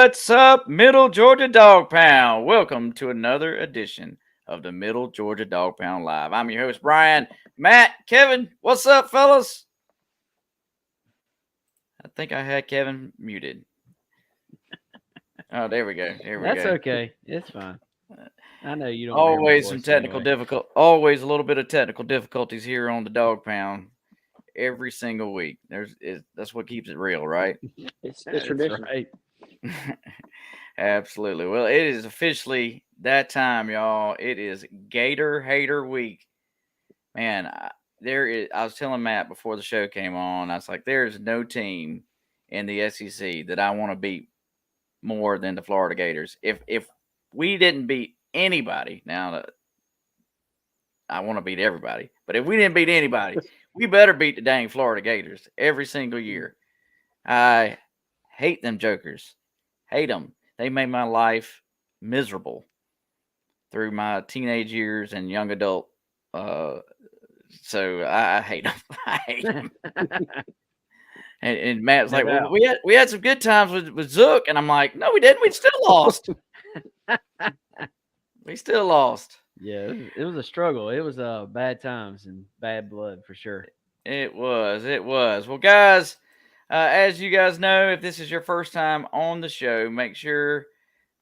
What's up, Middle Georgia Dog Pound? Welcome to another edition of the Middle Georgia Dog Pound Live. I'm your host, Brian. Matt, Kevin, what's up, fellas? I think I had Kevin muted. Oh, there we go. That's okay. It's fine. I know you don't want to hear my Always some voice technical anyway. always a little bit of technical difficulties here on the Dog Pound every single week. That's what keeps it real, right? It's That's tradition. right. Absolutely. Well, it is officially that time, y'all. It is Gator Hater Week. Man, I was telling Matt before the show came on, I was like, there's no team in the SEC that I want to beat more than the Florida Gators. If we didn't beat anybody, now I want to beat everybody, but if we didn't beat anybody, we better beat the dang Florida Gators every single year. I hate them jokers. Hate them. They made my life miserable through my teenage years and young adult. So I hate them. I hate them. And Matt's No like, well, doubt. we had some good times with Zook, and I'm like, no, we didn't. We still lost. We still lost. Yeah, it was a struggle. It was bad times and bad blood for sure. It was. It was. Well, guys, as you guys know, if this is your first time on the show, make sure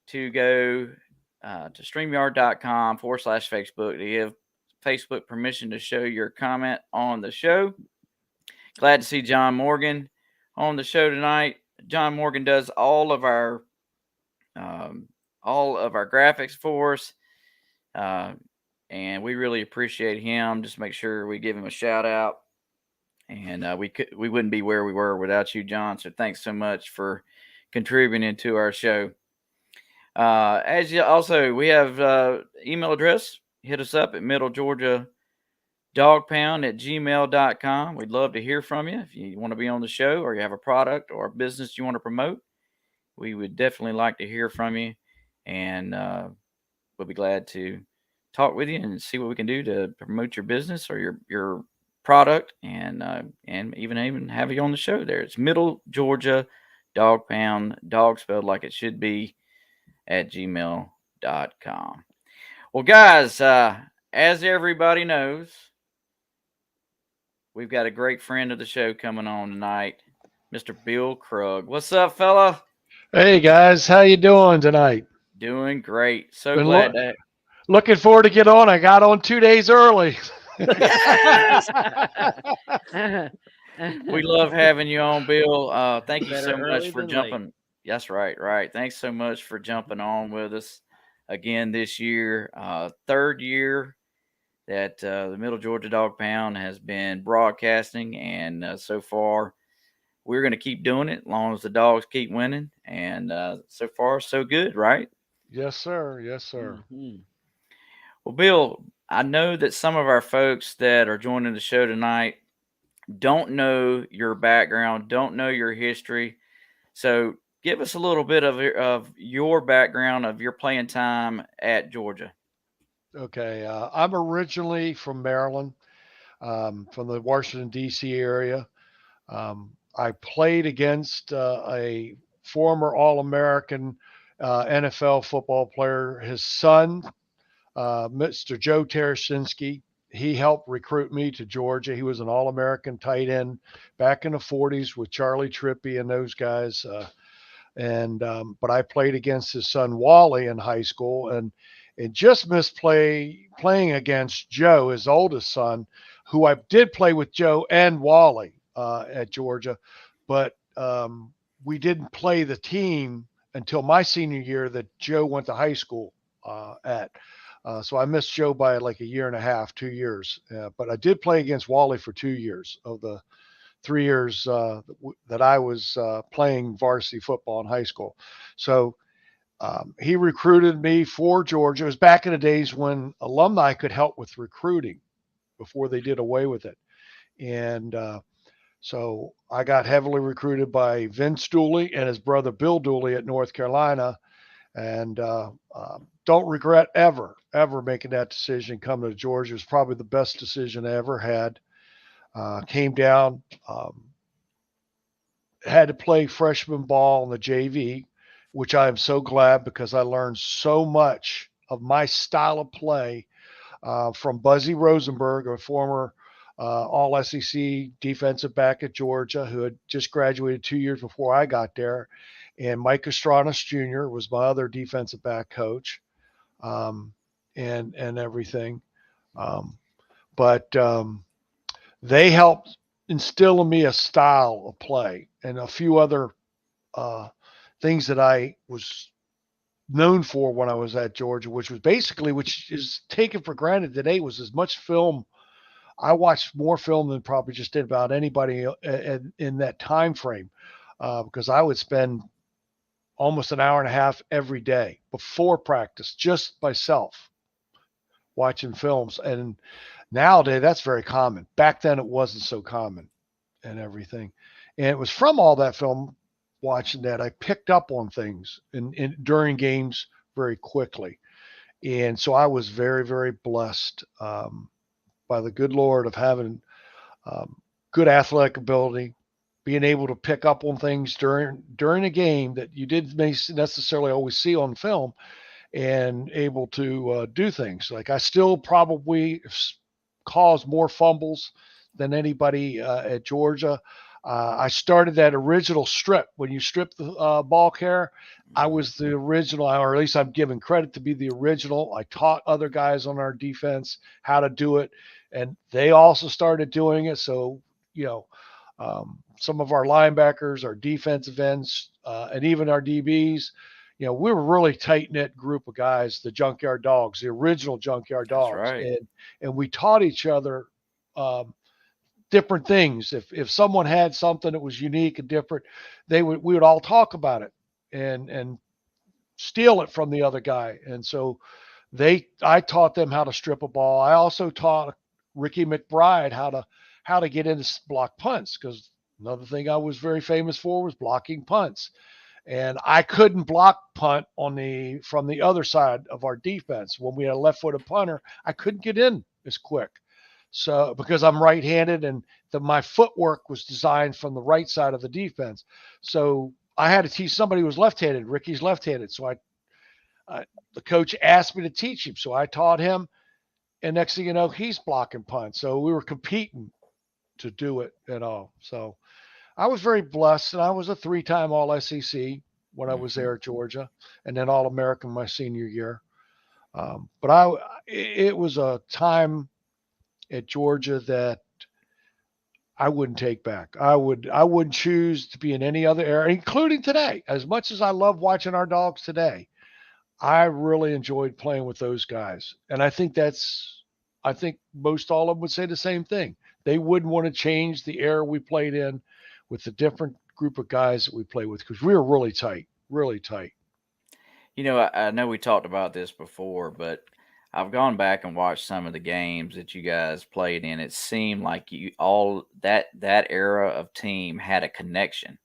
to go to streamyard.com/Facebook to give Facebook permission to show your comment on the show. Glad to see John Morgan on the show tonight. John Morgan does all of our graphics for us, uh, and we really appreciate him. Just make sure we give him a shout out. And we wouldn't be where we were without you, John. So thanks so much for contributing to our show. As you also, we have email address. Hit us up at middlegeorgiadogpound@gmail.com. We'd love to hear from you. If you want to be on the show or you have a product or a business you want to promote, we would definitely like to hear from you. And we'll be glad to talk with you and see what we can do to promote your business or your product and even have you on the show there. It's Middle Georgia Dog Pound, dog spelled like it should be, at gmail.com. Well, guys, as everybody knows, we've got a great friend of the show coming on tonight, Mr. Bill Krug. What's up, fella? Hey guys, how you doing tonight? Doing great. So Been glad to. looking forward to get on. I got on 2 days early. Yes! We love having you on, Bill. Thank you Better so much early for than late. jumping. That's right, right. Thanks so much for jumping on with us again this year. Third year that the Middle Georgia Dog Pound has been broadcasting, and so far we're going to keep doing it as long as the dogs keep winning. And so far, so good, right? Yes, sir. Yes, sir. Mhm. Well, Bill, I know that some of our folks that are joining the show tonight don't know your background, don't know your history. So give us a little bit of your background of your playing time at Georgia. Okay. I'm originally from Maryland, from the Washington, D.C. area. I played against a former All American NFL football player, his son, Mr. Joe Tarasinski. He helped recruit me to Georgia. He was an All American tight end back in the 40s with Charlie Trippi and those guys. But I played against his son Wally in high school, and just missed playing against Joe, his oldest son, who I did play with Joe and Wally at Georgia, but we didn't play the team until my senior year that Joe went to high school at. So I missed Joe by like a year and a half, 2 years. But I did play against Wally for 2 years of the 3 years that I was playing varsity football in high school. So he recruited me for Georgia. It was back in the days when alumni could help with recruiting before they did away with it. And so I got heavily recruited by Vince Dooley and his brother Bill Dooley at North Carolina. And don't regret ever making that decision coming to Georgia. It was probably the best decision I ever had. Came down, had to play freshman ball in the JV which I am so glad because I learned so much of my style of play from Buzzy Rosenberg, a former All SEC defensive back at Georgia who had just graduated 2 years before I got there. And Mike Estranas Jr. was my other defensive back coach, um, and everything. Um, but they helped instill in me a style of play and a few other uh, things that I was known for when I was at Georgia, which was basically, which is taken for granted today, was as much film. I watched more film than probably just did about anybody in that time frame, because I would spend almost an hour and a half every day before practice, just myself watching films. And nowadays, that's very common. Back then, it wasn't so common and everything. And it was from all that film watching that I picked up on things during games very quickly. And so I was very, very blessed by the good Lord of having um, good athletic ability, being able to pick up on things during a game that you didn't necessarily always see on film, and able to do things. Like I still probably cause more fumbles than anybody at Georgia. I started that original strip. When you strip the ball carrier, I was the original, or at least I'm given credit to be the original. I taught other guys on our defense how to do it, and they also started doing it. So, you know, some of our linebackers, our defensive ends, and even our DBs, we were a really tight knit group of guys, the Junkyard Dogs, the original Junkyard That's Dogs, right. and we taught each other um, different things. If someone had something that was unique and different, we would all talk about it and steal it from the other guy. And so I taught them how to strip a ball. I also taught Ricky McBride how to get into block punts, because another thing I was very famous for was blocking punts. And I couldn't block punt from the other side of our defense. When we had a left-footed punter, I couldn't get in as quick. So because I'm right-handed and my footwork was designed from the right side of the defense. So I had to teach somebody who was left-handed. Ricky's left-handed. So the coach asked me to teach him. So I taught him. And next thing you know, he's blocking punts. So we were competing to do it and all. So I was very blessed, and I was a three-time All SEC when I was Hmm. there at Georgia, and then All American my senior year. But it was a time at Georgia that I wouldn't take back. I wouldn't choose to be in any other era, including today. As much as I love watching our dogs today, I really enjoyed playing with those guys, and I think most all of them would say the same thing. They wouldn't want to change the era we played in with the different group of guys that we play with, because we were really tight, really tight. I know we talked about this before, but I've gone back and watched some of the games that you guys played in. It seemed like you all that era of team had a connection,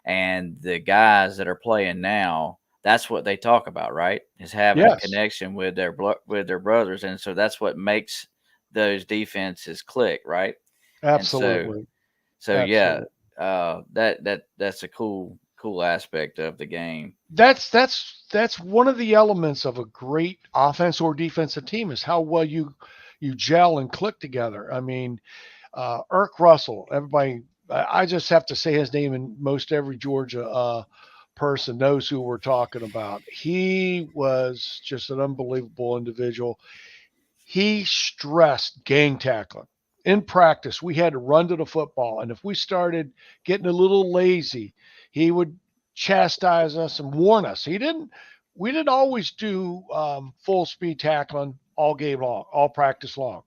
and the guys that are playing now, that's what they talk about, right? Is having a Yes, connection with with their brothers, and so that's what makes those defenses click, right? And absolutely, so yeah, absolutely. that's a cool aspect of the game. That's one of the elements of a great offense or defensive team, is how well you gel and click together. I mean, Irk Russell, everybody, I just have to say his name, and most every Georgia person knows who we're talking about. He was just an unbelievable individual. He stressed gang tackling. In practice, we had to run to the football, and if we started getting a little lazy, he would chastise us and warn us. We didn't always do full speed tackling all game long, all practice long.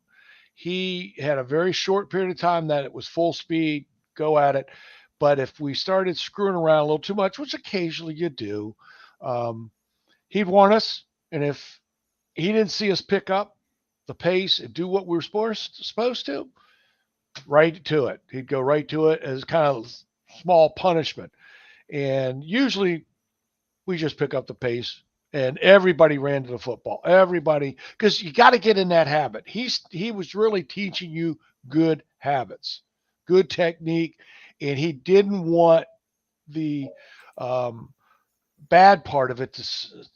He had a very short period of time that it was full speed, go at it. But if we started screwing around a little too much, which occasionally you do, um, he'd warn us. And if he didn't see us pick up the pace and do what we were supposed to, right to it. He'd go right to it as kind of small punishment. And usually we just pick up the pace, and everybody ran to the football. Everybody, because you got to get in that habit. He was really teaching you good habits, good technique, and he didn't want the um, bad part of it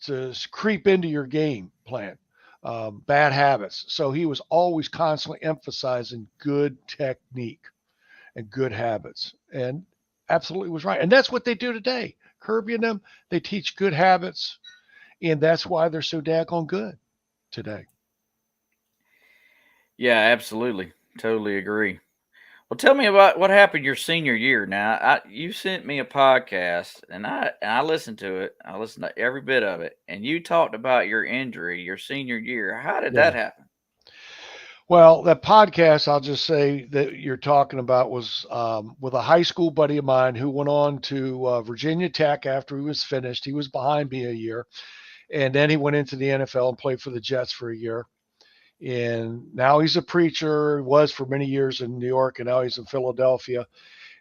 to creep into your game plan, bad habits. So he was always constantly emphasizing good technique and good habits. And absolutely was right. And that's what they do today. Kirby and them, they teach good habits, and that's why they're so daggone good today. Yeah, absolutely. Totally agree. Well, tell me about what happened your senior year. Now, you sent me a podcast, and I listened to it. I listened to every bit of it, and you talked about your injury your senior year. How did that Yeah. happen? Well, that podcast, I'll just say that you're talking about was with a high school buddy of mine who went on to Virginia Tech after he was finished. He was behind me a year, and then he went into the NFL and played for the Jets for a year. And now he's a preacher. He was for many years in New York, and now he's in Philadelphia.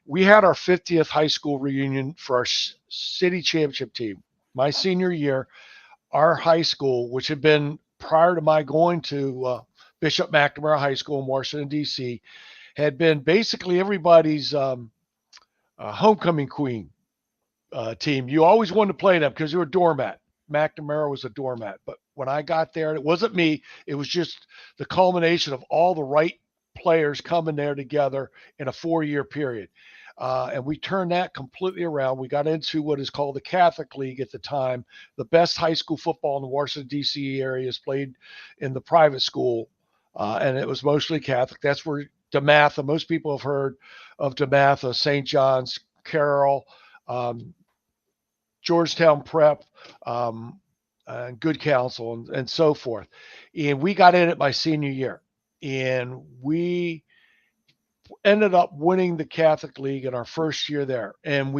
We had our 50th high school reunion for our city championship team. My senior year, our high school, which had been prior to my going to Bishop McNamara High School in Washington, D.C., had been basically everybody's homecoming queen team. You always wanted to play them because you were a doormat. McNamara was a doormat. But when I got there, it wasn't me. It was just the culmination of all the right players coming there together in a 4-year period. And we turned that completely around. We got into what is called the Catholic League at the time. The best high school football in the Washington, D.C. area is played in the private school, and it was mostly Catholic. That's where DeMatha, most people have heard of DeMatha, St. John's, Carroll, um, Georgetown Prep, Good Counsel, and so forth. And we got in it my senior year, and we ended up winning the Catholic League in our first year there. And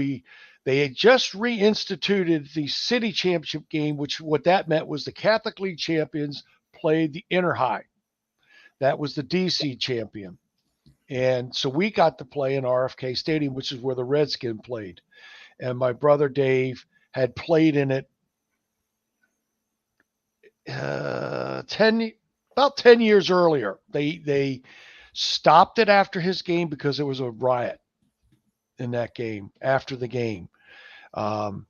they had just reinstituted the city championship game, which what that meant was the Catholic League champions played the inter high. That was the DC champion. And so we got to play in RFK Stadium, which is where the Redskins played. And my brother Dave had played in it 10 about 10 years earlier. They stopped it after his game because there was a riot in that game after the game. Um,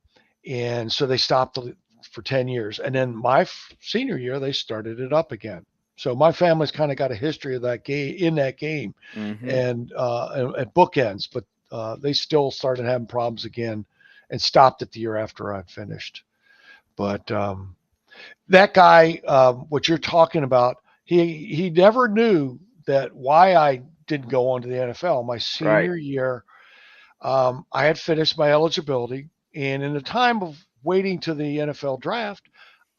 and so they stopped it for 10 years. And then my senior year, they started it up again. So my family's kind of got a history of that game in that game, Mm-hmm. and bookends, but they still started having problems again and stopped it the year after I finished. But that guy, what you're talking about, he never knew that why I didn't go on to the NFL. My Right. senior year, I had finished my eligibility, and in the time of waiting to the NFL draft,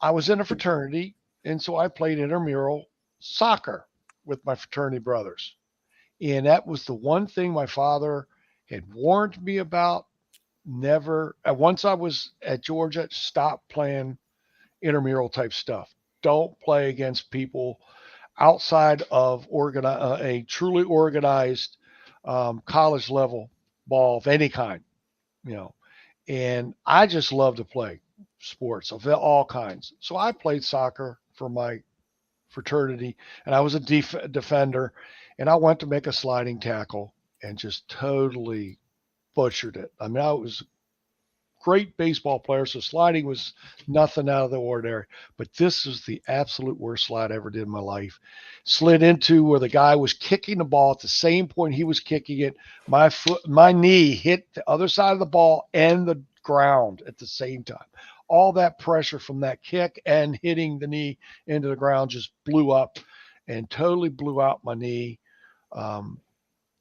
I was in a fraternity, and so I played intramural soccer with my fraternity brothers. And that was the one thing my father had warned me about. Never, once I was at Georgia, stop playing intramural type stuff. Don't play against people outside of a truly organized college level ball of any kind, you know. And I just love to play sports of all kinds. So I played soccer for my fraternity, and I was a defender, and I went to make a sliding tackle and just totally butchered it. I mean, I was great baseball player, so sliding was nothing out of the ordinary. But this was the absolute worst slide I ever did in my life. Slid into where the guy was kicking the ball at the same point he was kicking it. My knee hit the other side of the ball and the ground at the same time. All that pressure from that kick and hitting the knee into the ground just blew up and totally blew out my knee. Um,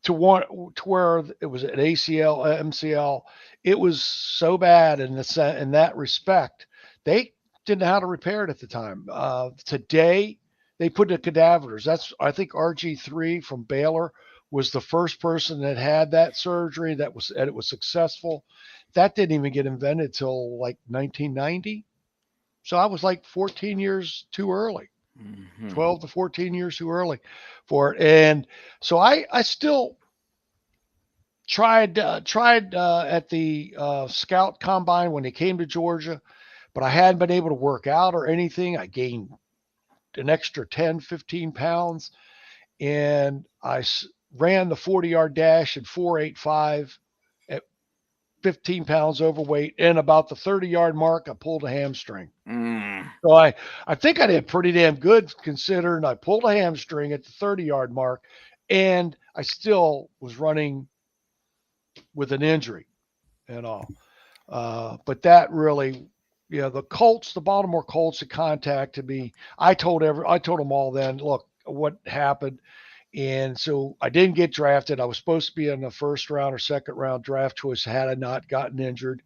to where it was an ACL, MCL. It was so bad in that respect. They didn't know how to repair it at the time. Today, they put the cadavers. That's I think RG3 from Baylor was the first person that had that surgery and it was successful. That didn't even get invented till like 1990. So I was like 14 years too early. Mm-hmm. 12 to 14 years too early for it. And so I still tried at the scout combine when they came to Georgia, but I hadn't been able to work out or anything. I gained an extra 10, 15 pounds, and ran the 40-yard dash in 4.85 at 15 pounds overweight, and about the 30-yard mark, I pulled a hamstring. Mm. So I think I did pretty damn good considering I pulled a hamstring at the 30-yard mark, and I still was running with an injury and all. But that really, the Colts, the Baltimore Colts had contacted me. I told them all then, look, what happened. And so I didn't get drafted. I was supposed to be in the first round or second round draft choice had I not gotten injured.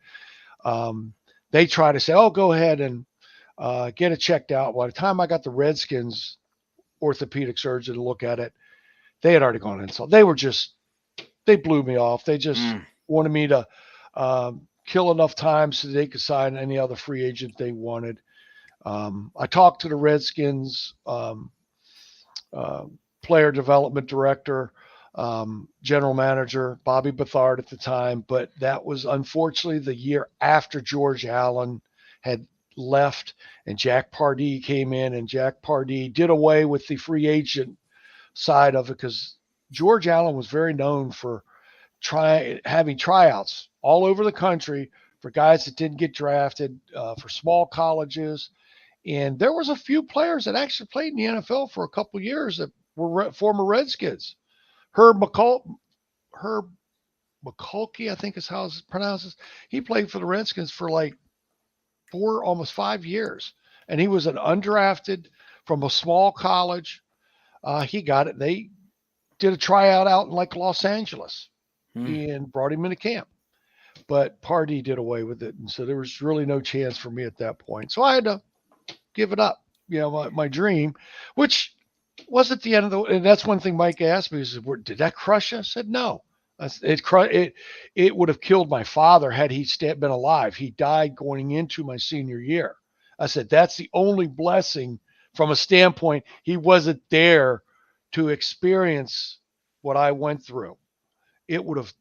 They tried to say, oh, go ahead and get it checked out. By the time I got the Redskins orthopedic surgeon to look at it, they had already gone in. So they blew me off. They just wanted me to kill enough time so they could sign any other free agent they wanted. I talked to the Redskins player development director, general manager, Bobby Bethard at the time, but that was unfortunately the year after George Allen had left and Jack Pardee came in, and Jack Pardee did away with the free agent side of it because George Allen was very known for having tryouts all over the country for guys that didn't get drafted, for small colleges. And there was a few players that actually played in the NFL for a couple of years that were former Redskins. Herb McCulkey, I think is how it pronounces. He played for the Redskins for like almost 5 years. And he was an undrafted from a small college. He got it. They did a tryout out in like Los Angeles and brought him into camp. But Pardee did away with it. And so there was really no chance for me at that point. So I had to give it up, my dream, which wasn't the end of the. And that's one thing Mike asked me: is did that crush you? I said no. It would have killed my father had he been alive. He died going into my senior year. I said that's the only blessing from a standpoint he wasn't there to experience what I went through. It would have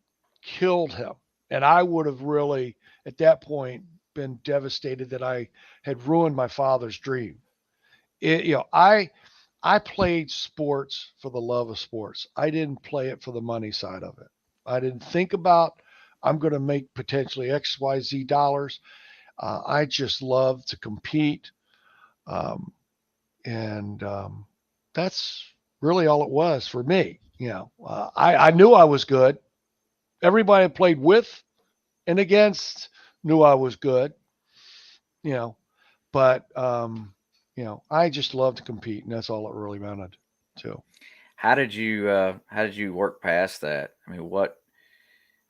killed him, and I would have really at that point been devastated that I had ruined my father's dream. I played sports for the love of sports. I didn't play it for the money side of it. I didn't think about I'm going to make potentially XYZ dollars. I just love to compete, and that's really all it was for me. I knew I was good. Everybody I played with and against knew I was good. You know, but I just love to compete, and that's all it really amounted to. How did you work past that? I mean, what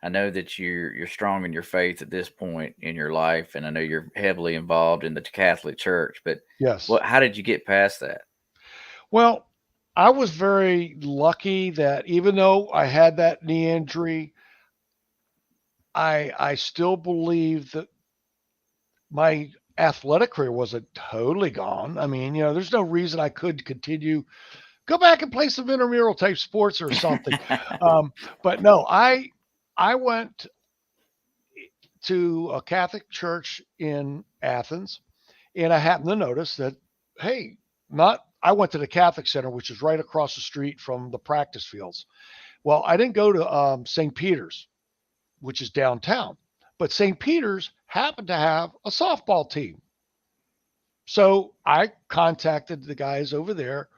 I know that you're strong in your faith at this point in your life, and I know you're heavily involved in the Catholic Church. But Yes. how did you get past that? Well, I was very lucky that even though I had that knee injury, I still believe that my athletic career wasn't totally gone. I mean, there's no reason I could continue go back and play some intramural type sports or something. But no, I went to a Catholic church in Athens, and I happened to notice that, hey, not I went to the Catholic Center, which is right across the street from the practice fields. Well, I didn't go to St. Peter's, which is downtown, but St. Peter's happened to have a softball team. So I contacted the guys over there,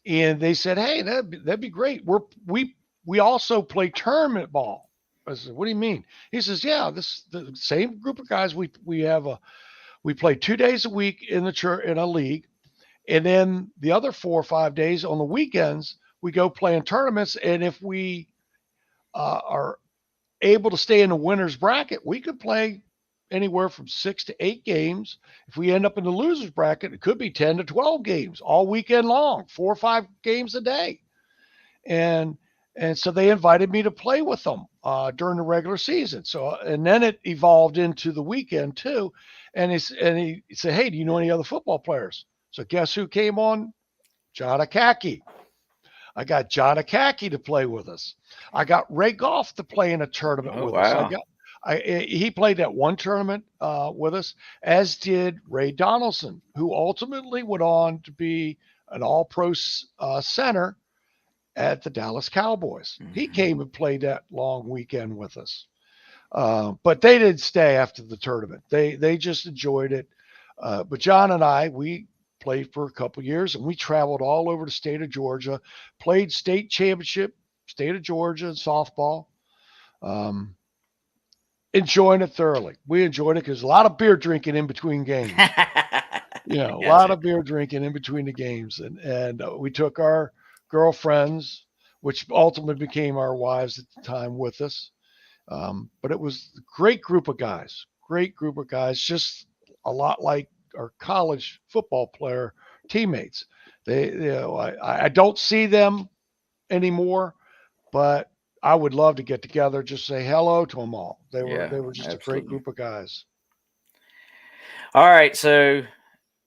and they said, "Hey, that'd be great. We also play tournament ball." I said, "What do you mean?" He says, "Yeah, this the same group of guys. We play 2 days a week in the church in a league, and then the other 4 or 5 days on the weekends we go play in tournaments. And if we are able to stay in the winner's bracket, we could play anywhere from 6 to 8 games. If we end up in the loser's bracket, it could be 10 to 12 games all weekend long, 4 or 5 games a day." And so they invited me to play with them during the regular season. So and then it evolved into the weekend too. And he said, "Hey, do you know any other football players?" So guess who came on? John Akaki. I got John Akaki to play with us. I got Ray Goff to play in a tournament Oh with us. wow! He played that one tournament with us, as did Ray Donaldson, who ultimately went on to be an All-Pro center at the Dallas Cowboys. He Mhm. came and played that long weekend with us. But they didn't stay after the tournament. They just enjoyed it. But John and we played for a couple years, and we traveled all over the state of Georgia, played state championship, state of Georgia in softball. Um, Enjoying it thoroughly. We enjoyed it because a lot of beer drinking in between games. I A got lot you. of beer drinking in between the games, and we took our girlfriends, which ultimately became our wives at the time, with us. But it was a great group of guys, just a lot like our college football player teammates. I don't see them anymore, but I would love to get together, just say hello to them all. Yeah, They were just a great absolutely. group of guys. All right, so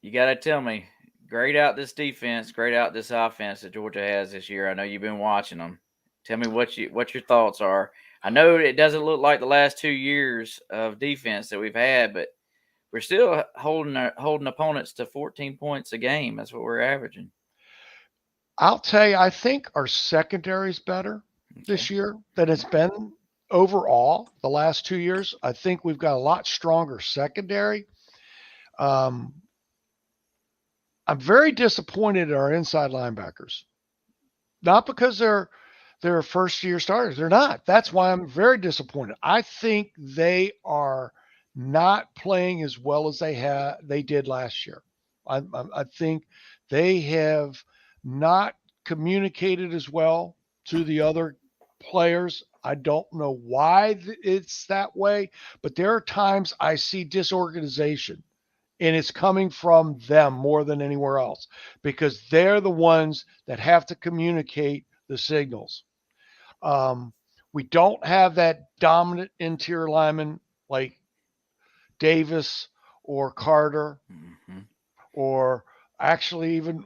you got to tell me, grade out this defense, grade out this offense that Georgia has this year. I know you've been watching them. Tell me what your thoughts are. I know it doesn't look like the last 2 years of defense that we've had, but we're still holding opponents to 14 points a game. That's what we're averaging. I'll tell you, I think our secondary is better Okay. this year than it's been overall the last 2 years. I think we've got a lot stronger secondary. Um, I'm very disappointed in our inside linebackers. Not because they're first year starters. They're not. That's why I'm very disappointed. I think they are not playing as well as they did last year. I think they have not communicated as well to the other players. I don't know why it's that way, but there are times I see disorganization, and it's coming from them more than anywhere else because they're the ones that have to communicate the signals. Um, we don't have that dominant interior lineman like Davis or Carter, Mm-hmm. or actually even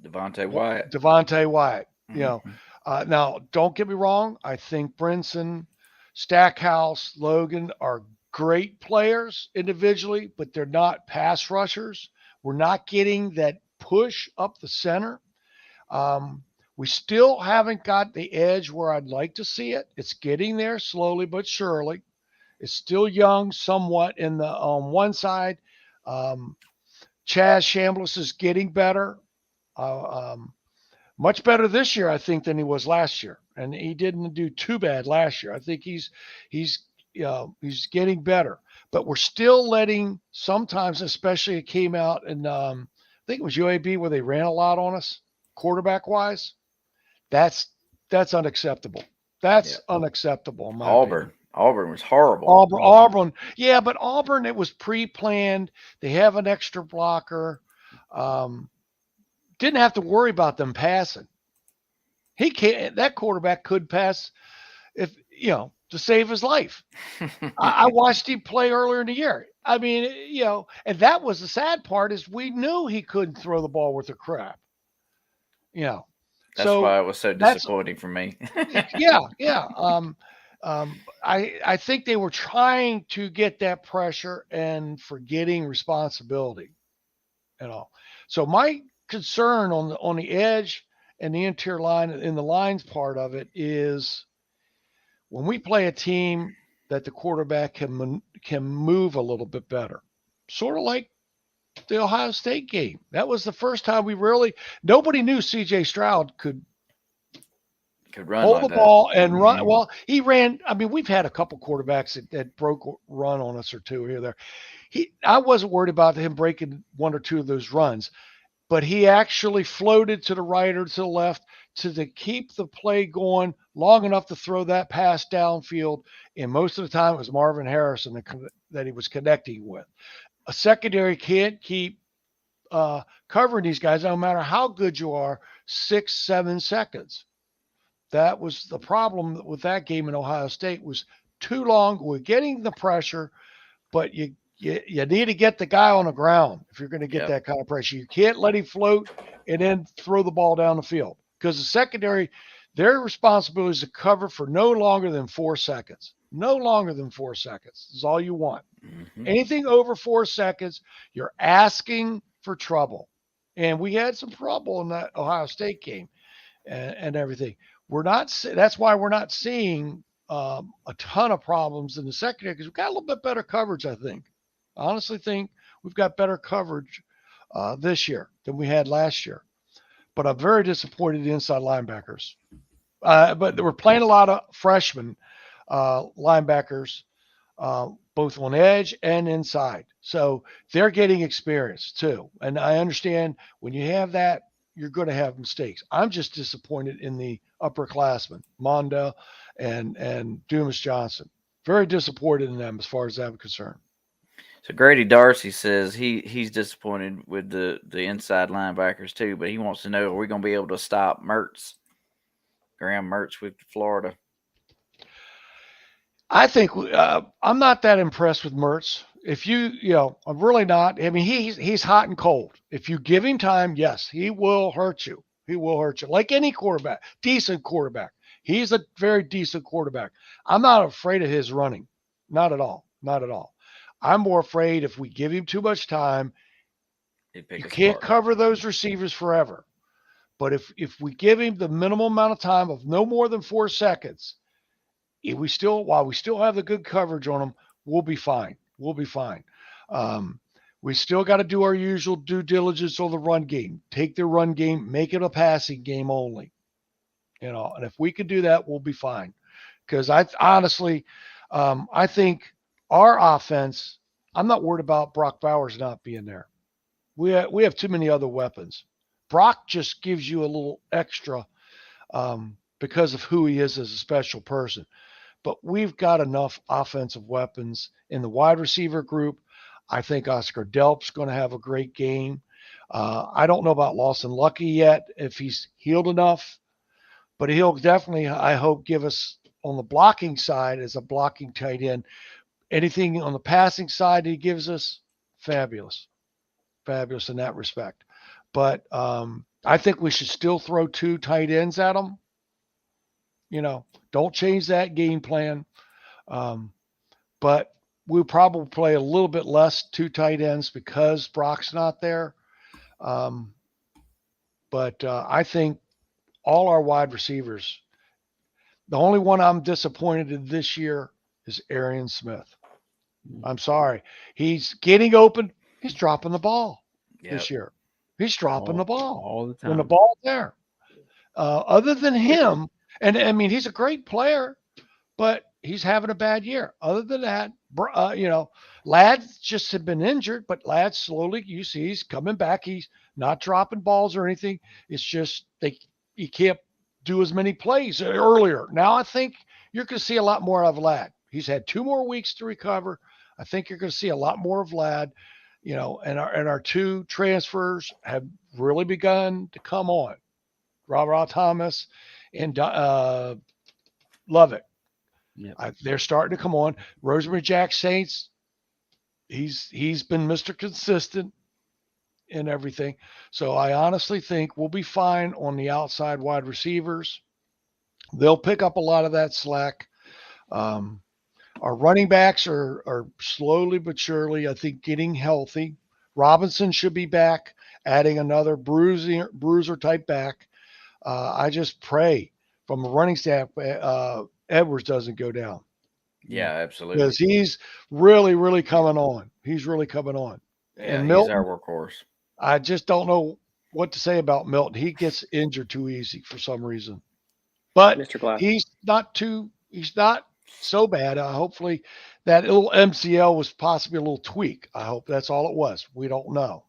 Devontae Wyatt. Devontae Wyatt. Mm-hmm. Now don't get me wrong. I think Brinson, Stackhouse, Logan are great players individually, but they're not pass rushers. We're not getting that push up the center. Um, we still haven't got the edge where I'd like to see it. It's getting there slowly but surely. It's still young, somewhat in the on one side. Um, Chaz Chambliss is getting better. Um, Much better this year, I think, than he was last year, and he didn't do too bad last year. I think he's he's getting better, but we're still letting sometimes, especially it came out in I think it was UAB where they ran a lot on us, quarterback wise. That's that's unacceptable. Yeah. That's unacceptable in my opinion. Auburn was horrible. Auburn, yeah, but Auburn, it was pre-planned. They have an extra blocker. Um, didn't have to worry about them passing. He can't. That quarterback could pass if to save his life. I watched him play earlier in the year. I mean, and that was the sad part is we knew he couldn't throw the ball worth a crap. You know, That's so why it was so that's disappointing for me. yeah. I think they were trying to get that pressure and forgetting responsibility. So my concern on the edge and the interior line in the lines part of it is when we play a team that the quarterback can move a little bit better, sort of like the Ohio State game. That was the first time nobody knew C.J. Stroud could Could run hold like the that. ball and run. Mm-hmm. Well, he ran. I mean, we've had a couple quarterbacks that broke run on us or two here or there. I wasn't worried about him breaking one or two of those runs, but he actually floated to the right or to the left to keep the play going long enough to throw that pass downfield. And most of the time, it was Marvin Harrison that he was connecting with. A secondary can't keep covering these guys, no matter how good you are, 6, 7 seconds. That was the problem with that game in Ohio State was too long. We're getting the pressure, but you need to get the guy on the ground if you're going to get Yep. that kind of pressure. You can't let him float and then throw the ball down the field because the secondary, their responsibility is to cover for no longer than 4 seconds. No longer than 4 seconds is all you want. Mm-hmm. Anything over 4 seconds, you're asking for trouble. And we had some trouble in that Ohio State game and everything. We're not. That's why we're not seeing a ton of problems in the secondary because we've got a little bit better coverage, I think. I honestly think we've got better coverage this year than we had last year. But I'm very disappointed in the inside linebackers. But we're playing a lot of freshman linebackers, both on edge and inside. So they're getting experience too. And I understand when you have that, you're going to have mistakes. I'm just disappointed in the upperclassmen, Mondo and Dumas Johnson. Very disappointed in them as far as I'm concerned. So Grady Darcy says he's disappointed with the inside linebackers too, but he wants to know, are we going to be able to stop Graham Mertz with Florida? I think I'm not that impressed with Mertz. If I'm really not. I mean, he's hot and cold. If you give him time, yes, he will hurt you. He will hurt you, like any quarterback, decent quarterback. He's a very decent quarterback. I'm not afraid of his running, not at all, not at all. I'm more afraid if we give him too much time, you can't cover those receivers forever. But if we give him the minimum amount of time of no more than 4 seconds, while we still have the good coverage on them, we'll be fine. We'll be fine. We still got to do our usual due diligence on the run game. Take the run game, make it a passing game only. And if we can do that, we'll be fine. Because I honestly, I think our offense, I'm not worried about Brock Bowers not being there. We have too many other weapons. Brock just gives you a little extra because of who he is as a special person. But we've got enough offensive weapons in the wide receiver group. I think Oscar Delp's going to have a great game. I don't know about Lawson Lucky yet, if he's healed enough, but he'll definitely, I hope, give us on the blocking side as a blocking tight end. Anything on the passing side he gives us, fabulous. Fabulous in that respect. But I think we should still throw 2 tight ends at him. Don't change that game plan. But we'll probably play a little bit less 2 tight ends because Brock's not there. But I think all our wide receivers, the only one I'm disappointed in this year is Arian Smith. I'm sorry. He's getting open. He's dropping the ball this year. He's dropping the ball all the time when the ball's there. Other than him, and I mean, he's a great player, but he's having a bad year. Other than that, Ladd's just had been injured, but Ladd slowly, you see, he's coming back. He's not dropping balls or anything. It's just he can't do as many plays earlier. Now I think you're going to see a lot more of Ladd. He's had 2 more weeks to recover. I think you're going to see a lot more of Ladd. And our 2 transfers have really begun to come on. Robert Thomas and Lovett. Yep. They're starting to come on. Rosemary Jack Saints, he's been Mr. Consistent in everything. So I honestly think we'll be fine on the outside wide receivers. They'll pick up a lot of that slack. Our running backs are slowly but surely, I think, getting healthy. Robinson should be back, adding another bruiser type back. I just pray from the running staff, Edwards doesn't go down. Yeah, absolutely. Because he's really, really coming on. He's really coming on. Yeah, and Milton, he's our workhorse. I just don't know what to say about Milton. He gets injured too easy for some reason. But Mr. Glass. he's not so bad. Hopefully that little MCL was possibly a little tweak. I hope that's all it was. We don't know.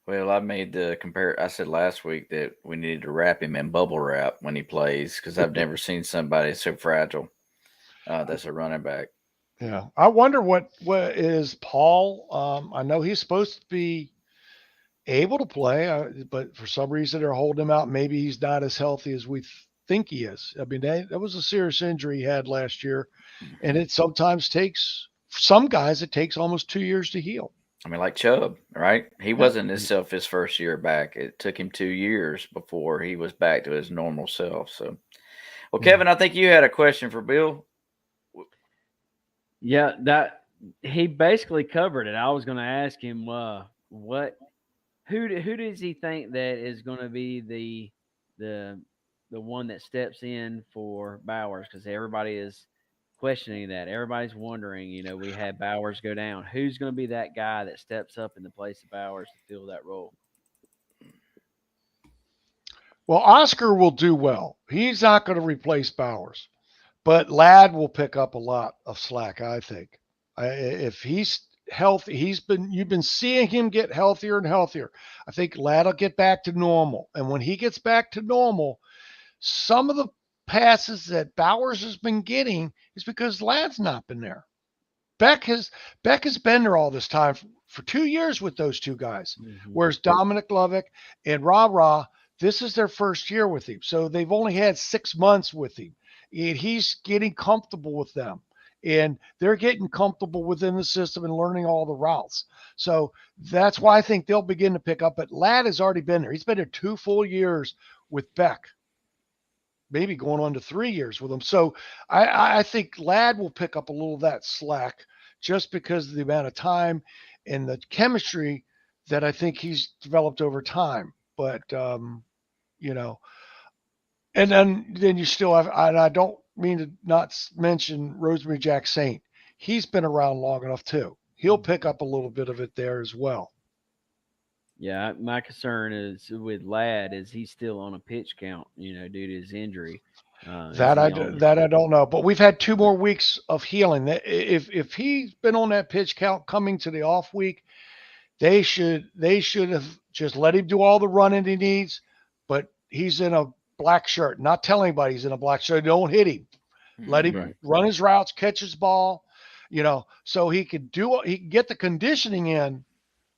Well, I made I said last week that we needed to wrap him in bubble wrap when he plays because I've never seen somebody so fragile. That's a running back. Yeah. I wonder what is Paul. I know he's supposed to be able to play, but for some reason they're holding him out. Maybe he's not as healthy as we think he is. I mean, that was a serious injury he had last year, and it sometimes takes some guys. It takes almost 2 years to heal. I mean, like Chubb, right? He wasn't himself his first year back. It took him 2 years before he was back to his normal self. So, well, Kevin, I think you had a question for Bill. Yeah, that he basically covered it. I was going to ask him who does he think that is going to be the the one that steps in for Bowers, because everybody is questioning that. Everybody's wondering, we had Bowers go down. Who's going to be that guy that steps up in the place of Bowers to fill that role? Well, Oscar will do well. He's not going to replace Bowers, but Ladd will pick up a lot of slack, I think. If he's healthy, you've been seeing him get healthier and healthier. I think Ladd will get back to normal. And when he gets back to normal, some of the passes that Bowers has been getting is because Ladd's not been there. Beck has been there all this time for 2 years with those two guys. Mm-hmm. Whereas Dominic Lovick and Ra, this is their first year with him. So they've only had 6 months with him. And he's getting comfortable with them. And they're getting comfortable within the system and learning all the routes. So that's why I think they'll begin to pick up. But Ladd has already been there. He's been there 2 full years with Beck, maybe going on to 3 years with him. So I think Ladd will pick up a little of that slack just because of the amount of time and the chemistry that I think he's developed over time. But, and then you still have, and I don't mean to not mention Rosemary Jack Saint. He's been around long enough too. He'll pick up a little bit of it there as well. Yeah, my concern is with Ladd is he's still on a pitch count, due to his injury. That I don't know, but we've had 2 more weeks of healing. If he's been on that pitch count coming to the off week, they should have just let him do all the running he needs. But he's in a black shirt. Not tell anybody he's in a black shirt. Don't hit him. Let him run his routes, catch his ball, so he can get the conditioning in,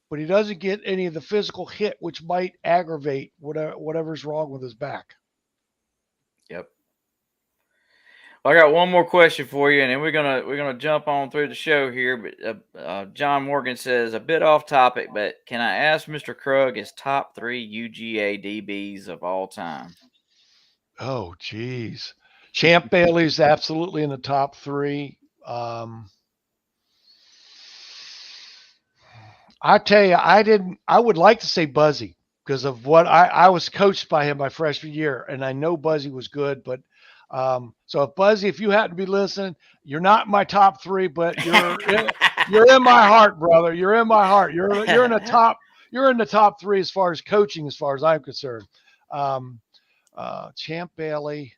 but he doesn't get any of the physical hit, which might aggravate whatever's wrong with his back. Yep. Well, I got one more question for you, and then we're gonna jump on through the show here. But John Morgan says, a bit off topic, but can I ask Mr. Krug his top 3 UGA DBs of all time? Oh, geez. Champ Bailey's absolutely in the top 3. I tell you, I would like to say Buzzy because of what I was coached by him my freshman year, and I know Buzzy was good, but so if Buzzy, if you happen to be listening, you're not in my top 3, but you're in my heart, brother. You're in my heart. You're in the top 3 as far as coaching, as far as I'm concerned. Champ Bailey,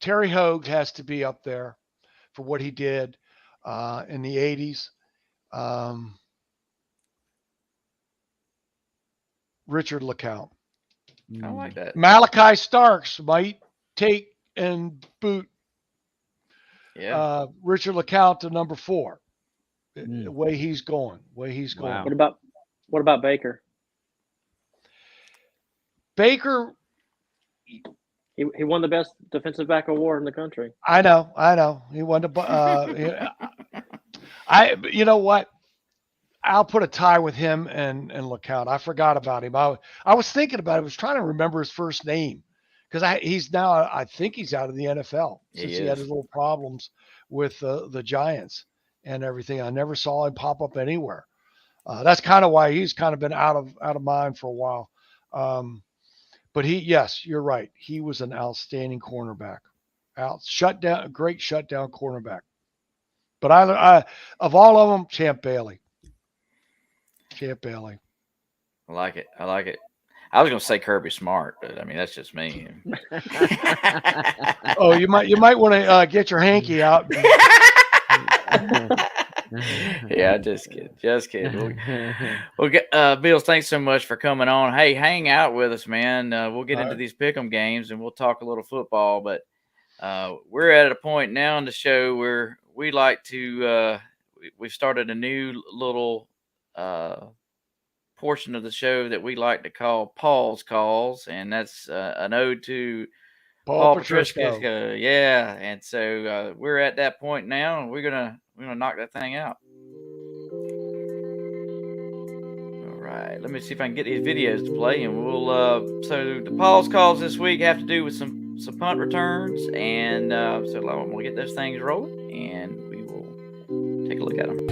Terry Hogue has to be up there for what he did in the 80s. Richard LeCount. I like that. Malachi Starks might take and boot Richard LeCount to number 4. The way he's going. Wow. What about Baker? Baker, he won the best defensive back award in the country. I know. He won the. You know what? I'll put a tie with him and LeCount. I forgot about him. I was thinking about it. I was trying to remember his first name because I think he's out of the NFL since he had his little problems with the Giants and everything. I never saw him pop up anywhere. That's kind of why he's kind of been out of mind for a while. But yes, you're right. He was an outstanding cornerback. Great shutdown cornerback. But I of all of them, Champ Bailey. I like it. I was going to say Kirby Smart, but I mean that's just me. Oh, you might want to get your hanky out. Yeah, just kidding. Well, Bill, thanks so much for coming on. Hey, hang out with us, man. We'll get into these pick'em games and we'll talk a little football. But we're at a point now in the show where we like to. We've started a new little portion of the show that we like to call Paul's Calls, and that's an ode to Paul Patrisco. Yeah, and so we're at that point now, and we're gonna knock that thing out. All right, let me see if I can get these videos to play, and we'll. So the Paul's Calls this week have to do with some punt returns, and so I'm gonna get those things rolling, and we will take a look at them.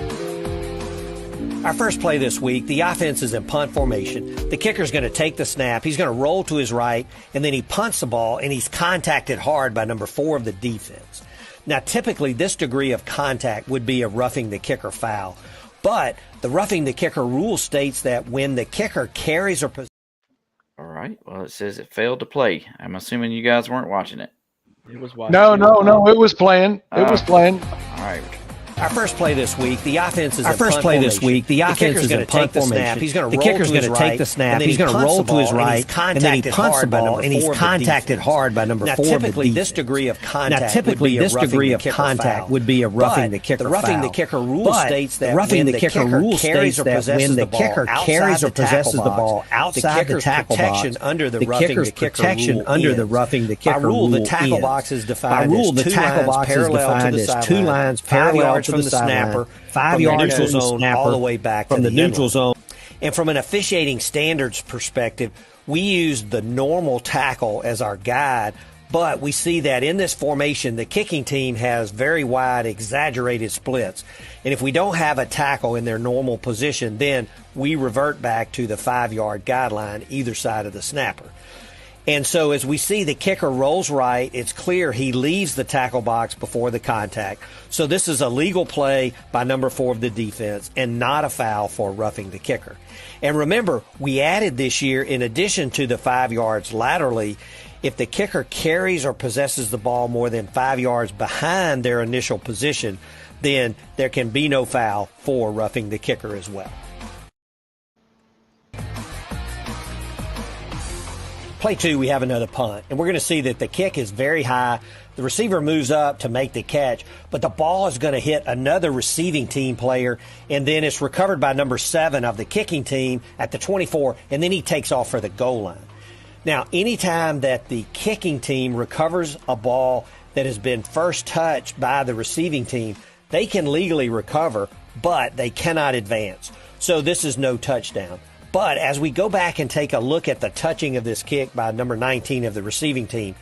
Our first play this week, the offense is in punt formation. The kicker's going to take the snap. He's going to roll to his right, and then he punts the ball, and he's contacted hard by number 4 of the defense. Now, typically, this degree of contact would be a roughing the kicker foul. But the roughing the kicker rule states that when the kicker carries or possesses. All right. Well, it says it failed to play. I'm assuming you guys weren't watching it. It was watching. No, it was playing. It was playing. All right. Our first play this week, the offense is Our in first punt play formation. this week, the offense kicker's is going in to punt take the snap. formation. He's going to The roll kicker's to going his to right, take the snap. and then He's he going to punts roll the to his ball, and right, he's and then he contacted punts the hard by ball, number and he's 4 of the contacted defense. hard by number Now, 4 of the typically, this defense. degree of contact Now, typically, would be this a roughing degree the of kicker contact foul. would be a roughing But the kicker the roughing the foul. kicker rule But states that the roughing when the the kicker kicker rule carries states or that possesses when the the ball kicker outside carries the or possesses tackle the box, ball the outside the kicker's tackle protection box, under the the roughing kicker's the kicker protection rule under the ends. roughing the kicker By rule, the rule tackle ends. box is By defined rule, as the 2 tackle lines box is parallel to defined the as 2 sideline, lines 5 parallel yards to from the the sideline, snapper, 5 from the yards neutral from the zone snapper, all the way back to from the the neutral end zone. And from an officiating standards perspective, we use the normal tackle as our guide, but we see that in this formation, the kicking team has very wide, exaggerated splits. And if we don't have a tackle in their normal position, then we revert back to the 5-yard guideline either side of the snapper. And so as we see the kicker rolls right, it's clear he leaves the tackle box before the contact. So this is a legal play by number 4 of the defense and not a foul for roughing the kicker. And remember, we added this year, in addition to the 5 yards laterally, if the kicker carries or possesses the ball more than 5 yards behind their initial position, then there can be no foul for roughing the kicker as well. Play 2, we have another punt, and we're going to see that the kick is very high. The receiver moves up to make the catch, but the ball is going to hit another receiving team player, and then it's recovered by number 7 of the kicking team at the 24, and then he takes off for the goal line. Now, anytime that the kicking team recovers a ball that has been first touched by the receiving team, they can legally recover, but they cannot advance. So this is no touchdown. But as we go back and take a look at the touching of this kick by number 19 of the receiving team,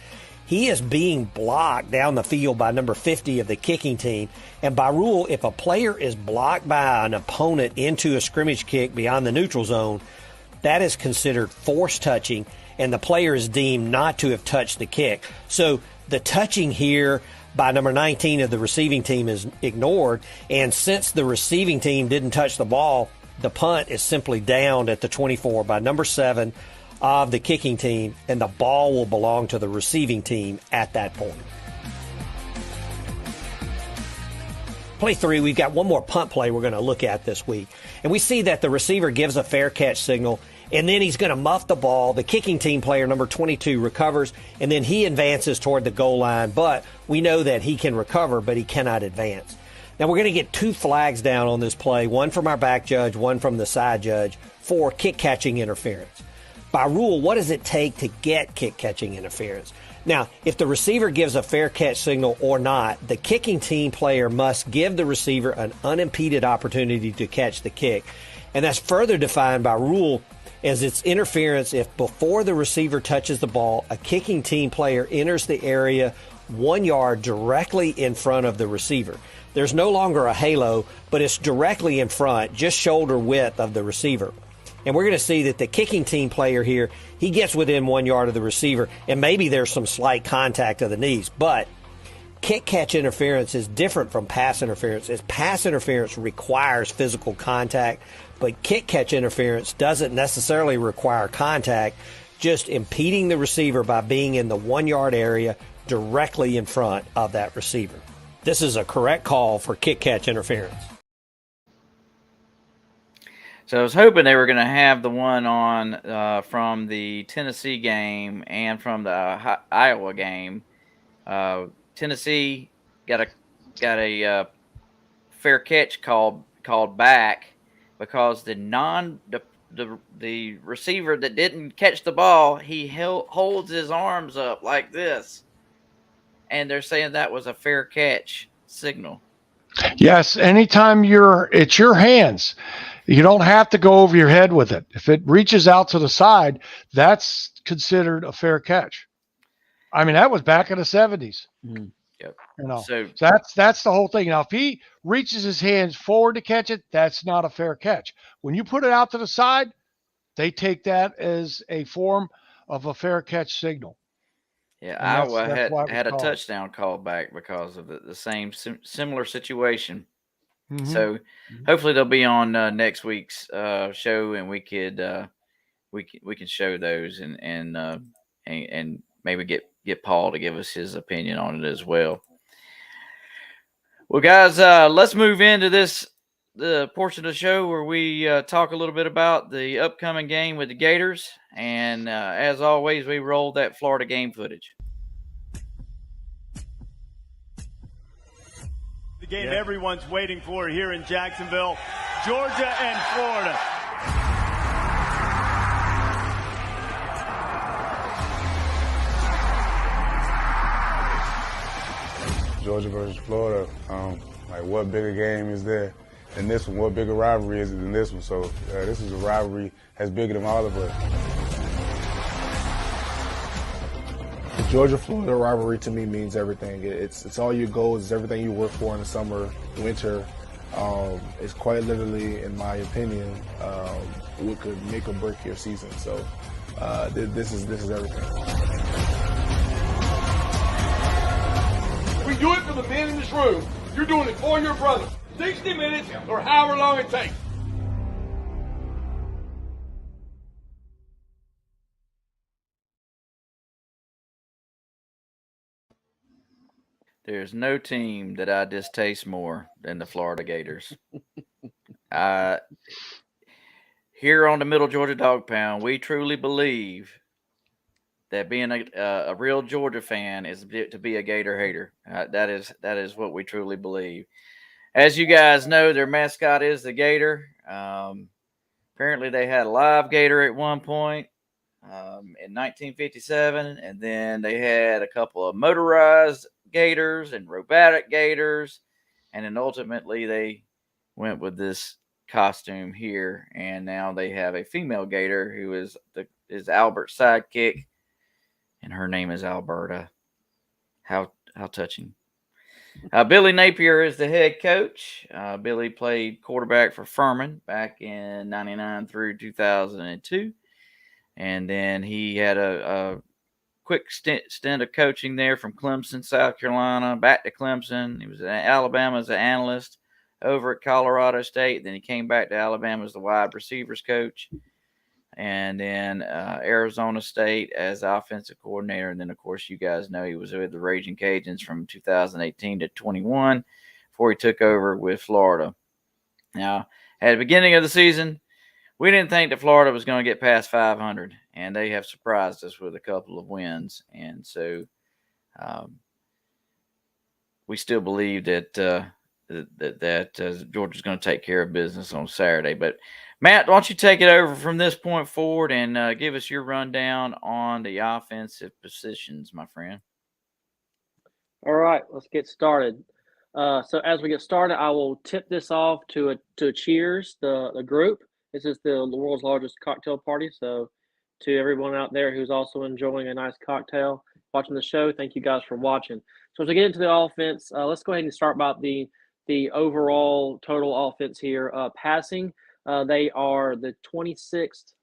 he is being blocked down the field by number 50 of the kicking team. And by rule, if a player is blocked by an opponent into a scrimmage kick beyond the neutral zone, that is considered forced touching, and the player is deemed not to have touched the kick. So the touching here by number 19 of the receiving team is ignored, and since the receiving team didn't touch the ball, the punt is simply downed at the 24 by number 7 of the kicking team, and the ball will belong to the receiving team at that point. Play 3, we've got one more punt play we're going to look at this week. And we see that the receiver gives a fair catch signal, and then he's going to muff the ball. The kicking team player, number 22, recovers, and then he advances toward the goal line. But we know that he can recover, but he cannot advance. Now, we're going to get 2 flags down on this play, one from our back judge, one from the side judge, for kick-catching interference. By rule, what does it take to get kick-catching interference? Now, if the receiver gives a fair catch signal or not, the kicking team player must give the receiver an unimpeded opportunity to catch the kick. And that's further defined by rule as it's interference if before the receiver touches the ball, a kicking team player enters the area 1 yard directly in front of the receiver. There's no longer a halo, but it's directly in front, just shoulder width of the receiver. And we're going to see that the kicking team player here, he gets within 1 yard of the receiver, and maybe there's some slight contact of the knees. But kick-catch interference is different from pass interference, as pass interference requires physical contact, but kick-catch interference doesn't necessarily require contact, just impeding the receiver by being in the 1 yard area directly in front of that receiver. This is a correct call for kick-catch interference. So I was hoping they were going to have the one on from the Tennessee game and from the Iowa game. Tennessee got a fair catch called back because the receiver that didn't catch the ball, he holds his arms up like this, and they're saying that was a fair catch signal. Yes, anytime it's your hands. You don't have to go over your head with it. If it reaches out to the side, that's considered a fair catch. I mean, that was back in the 70s. Yep. So So that's the whole thing. Now, if he reaches his hands forward to catch it, that's not a fair catch. When you put it out to the side, they take that as a form of a fair catch signal. yeah, And Iowa that's why it was had a called. touchdown call back because of the same similar situation. Mm-hmm. So hopefully they'll be on next week's show, and we can show those and maybe get Paul to give us his opinion on it as well. Well, guys, let's move into the portion of the show where we talk a little bit about the upcoming game with the Gators, and as always, we rolled that Florida game footage. The game everyone's waiting for here in Jacksonville, Georgia and Florida. Georgia versus Florida, like what bigger game is there than this one? What bigger rivalry is it than this one? So this is a rivalry that's bigger than all of us. The Georgia-Florida rivalry to me means everything. It's all your goals, it's everything you work for in the summer, winter. It's quite literally, in my opinion, what could make or break your season. So this is everything. We do it for the men in this room. You're doing it for your brother. 60 minutes or however long it takes. There's no team that I distaste more than the Florida Gators. Here on the Middle Georgia Dog Pound, we truly believe that being a real Georgia fan is to be a Gator hater. That is what we truly believe. As you guys know, their mascot is the Gator. Apparently, they had a live Gator at one point in 1957, and then they had a couple of motorized Gators and robotic Gators, and then ultimately they went with this costume here, and now they have a female Gator who is Albert's sidekick, and her name is Alberta. How touching. Billy Napier is the head coach. Billy played quarterback for Furman back in 99 through 2002. And then he had a quick stint of coaching there from Clemson, South Carolina, back to Clemson. He was at Alabama as an analyst, over at Colorado State. Then he came back to Alabama as the wide receivers coach. And then Arizona State as offensive coordinator. And then, of course, you guys know he was with the Raging Cajuns from 2018 to 21 before he took over with Florida. Now, at the beginning of the season, we didn't think that Florida was going to get past 500, and they have surprised us with a couple of wins. And so we still believe that Georgia's going to take care of business on Saturday. But Matt, why don't you take it over from this point forward and give us your rundown on the offensive positions, my friend. All right, let's get started. So as we get started, I will tip this off to Cheers, the group. This is the world's largest cocktail party. So to everyone out there who's also enjoying a nice cocktail, watching the show, thank you guys for watching. So as we get into the offense, let's go ahead and start about the overall total offense here. Passing. They are the 26th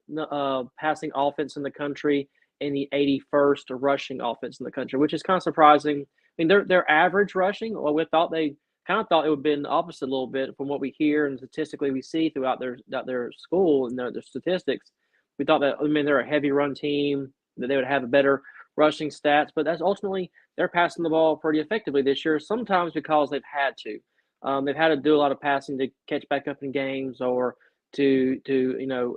passing offense in the country and the 81st rushing offense in the country, which is kind of surprising. I mean, they're average rushing. Well, we thought it would have been the opposite a little bit from what we hear and statistically we see throughout their school and their statistics. We thought that, I mean, they're a heavy run team, that they would have a better rushing stats, but that's ultimately they're passing the ball pretty effectively this year, sometimes because they've had to. They've had to do a lot of passing to catch back up in games or to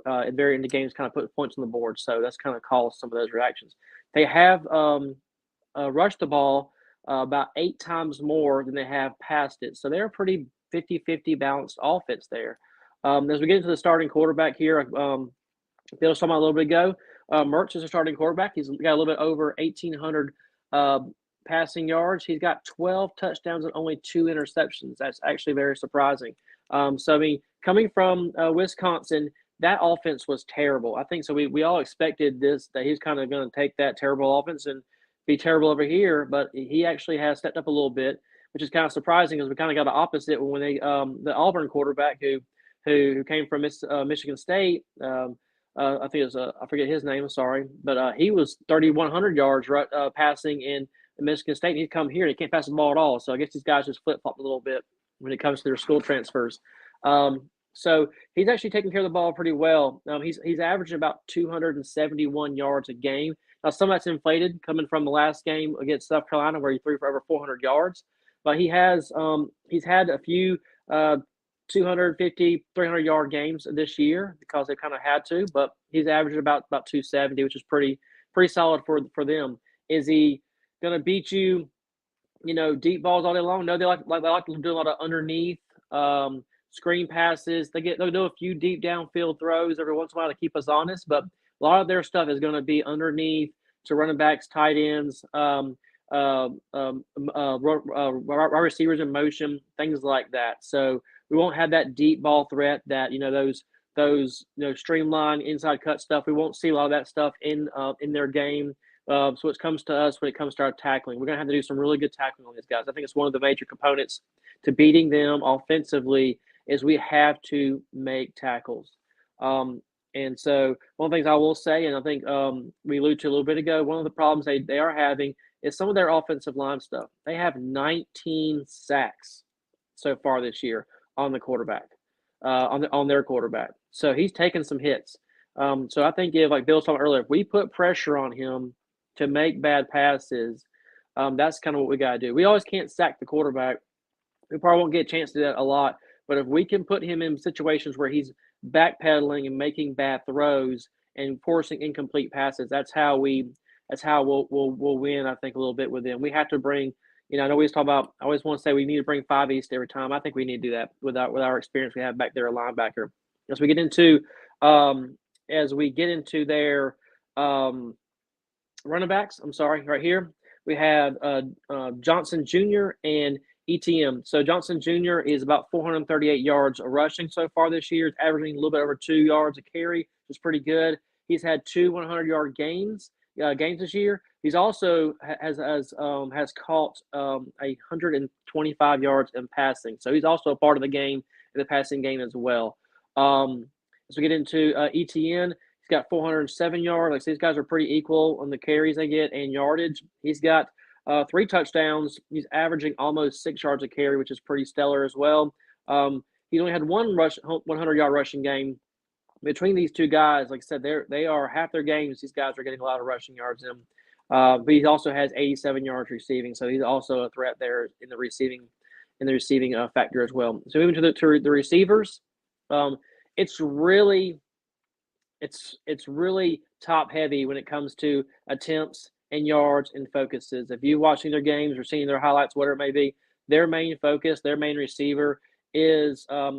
at very end of games kind of put points on the board. So that's kind of caused some of those reactions. They have rushed the ball about 8 times more than they have passed it. So they're a pretty 50-50 balanced offense there. As we get into the starting quarterback here, Bill was talking about a little bit ago, Mertz is a starting quarterback. He's got a little bit over 1,800 passing yards. He's got 12 touchdowns and only 2 interceptions. That's actually very surprising. So, I mean, coming from Wisconsin, that offense was terrible. I think so. We all expected this, that he's kind of going to take that terrible offense and be terrible over here, but he actually has stepped up a little bit, which is kind of surprising because we kind of got the opposite when they the Auburn quarterback who came from Michigan State. I think it was I forget his name. Sorry, but he was 3,100 yards passing in Michigan State. And he's come here and he can't pass the ball at all. So I guess these guys just flip flop a little bit when it comes to their school transfers. So he's actually taking care of the ball pretty well. He's averaging about 271 yards a game. Now some of that's inflated coming from the last game against South Carolina where he threw for over 400 yards. But he's had a few 250, 300-yard games this year because they kind of had to. But he's averaging about 270, which is pretty solid for them. Is he going to beat you, deep balls all day long? No, they like to do a lot of underneath screen passes. They'll do a few deep downfield throws every once in a while to keep us honest, but a lot of their stuff is going to be underneath to running backs, tight ends, wide receivers in motion, things like that. So we won't have that deep ball threat that those streamlined inside cut stuff. We won't see a lot of that stuff in their game. So it comes to us when it comes to our tackling. We're going to have to do some really good tackling on these guys. I think it's one of the major components to beating them offensively is we have to make tackles. And so one of the things I will say, and I think we alluded to a little bit ago, one of the problems they are having is some of their offensive line stuff. They have 19 sacks so far this year on the quarterback, on their quarterback. So he's taken some hits. So I think like Bill was talking earlier, if we put pressure on him to make bad passes, that's kind of what we got to do. We always can't sack the quarterback. We probably won't get a chance to do that a lot. But if we can put him in situations where he's backpedaling and making bad throws and forcing incomplete passes, that's how we'll win, I think, a little bit with them. We have to bring, I know we always talk about, I always want to say we need to bring 5 East every time. I think we need to do that with our experience we have back there, a linebacker. As we get into their running backs, right here, we have Johnson Jr. and ETM. So Johnson Jr. is about 438 yards rushing so far this year. It's averaging a little bit over 2 yards a carry, which is pretty good. He's had 2 100-yard games this year. He's also has caught 125 yards in passing. So he's also a part of the game in the passing game as well. As we get into ETN, he's got 407 yards. Like, these guys are pretty equal on the carries they get and yardage. He's got 3 touchdowns. He's averaging almost 6 yards a carry, which is pretty stellar as well. He only had one 100-yard rushing game. Between these two guys, like I said, they are half their games. These guys are getting a lot of rushing yards in. But he also has 87 yards receiving, so he's also a threat there in the receiving factor as well. So moving to the receivers, it's really top heavy when it comes to attempts and yards and focuses. If you're watching their games or seeing their highlights, whatever it may be, their main focus, their main receiver is a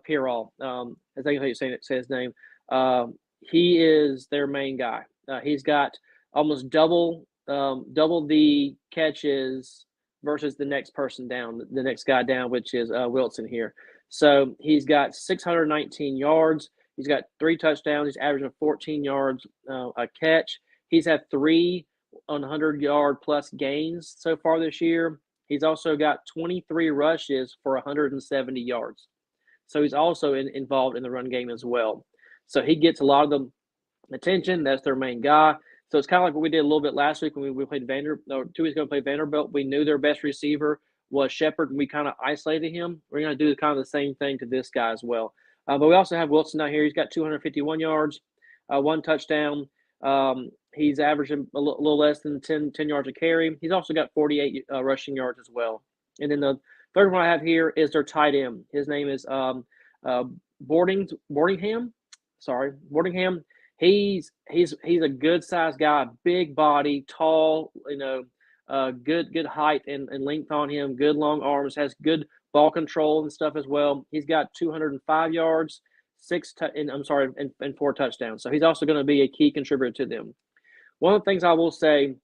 Pirol. I think how you say his name. He is their main guy. He's got almost double the catches versus the next person down, the next guy down, which is Wilson here. So he's got 619 yards. He's got 3 touchdowns. He's averaging 14 yards a catch. He's had 3 100-yard plus gains so far this year. He's also got 23 rushes for 170 yards. So he's also involved in the run game as well. So he gets a lot of the attention. That's their main guy. So it's kind of like what we did a little bit last week when we played 2 weeks ago, played Vanderbilt. We knew their best receiver was Shepard, and we kind of isolated him. We're going to do kind of the same thing to this guy as well. But we also have Wilson out here. He's got 251 yards, 1 touchdown. He's averaging a little less than 10 yards a carry. He's also got 48 rushing yards as well. And then the third one I have here is their tight end. His name is Boardingham. He's a good sized guy, big body, tall, good height and length on him, good long arms, has good ball control and stuff as well. He's got 205 yards, 4 touchdowns. So he's also going to be a key contributor to them. One of the things I will say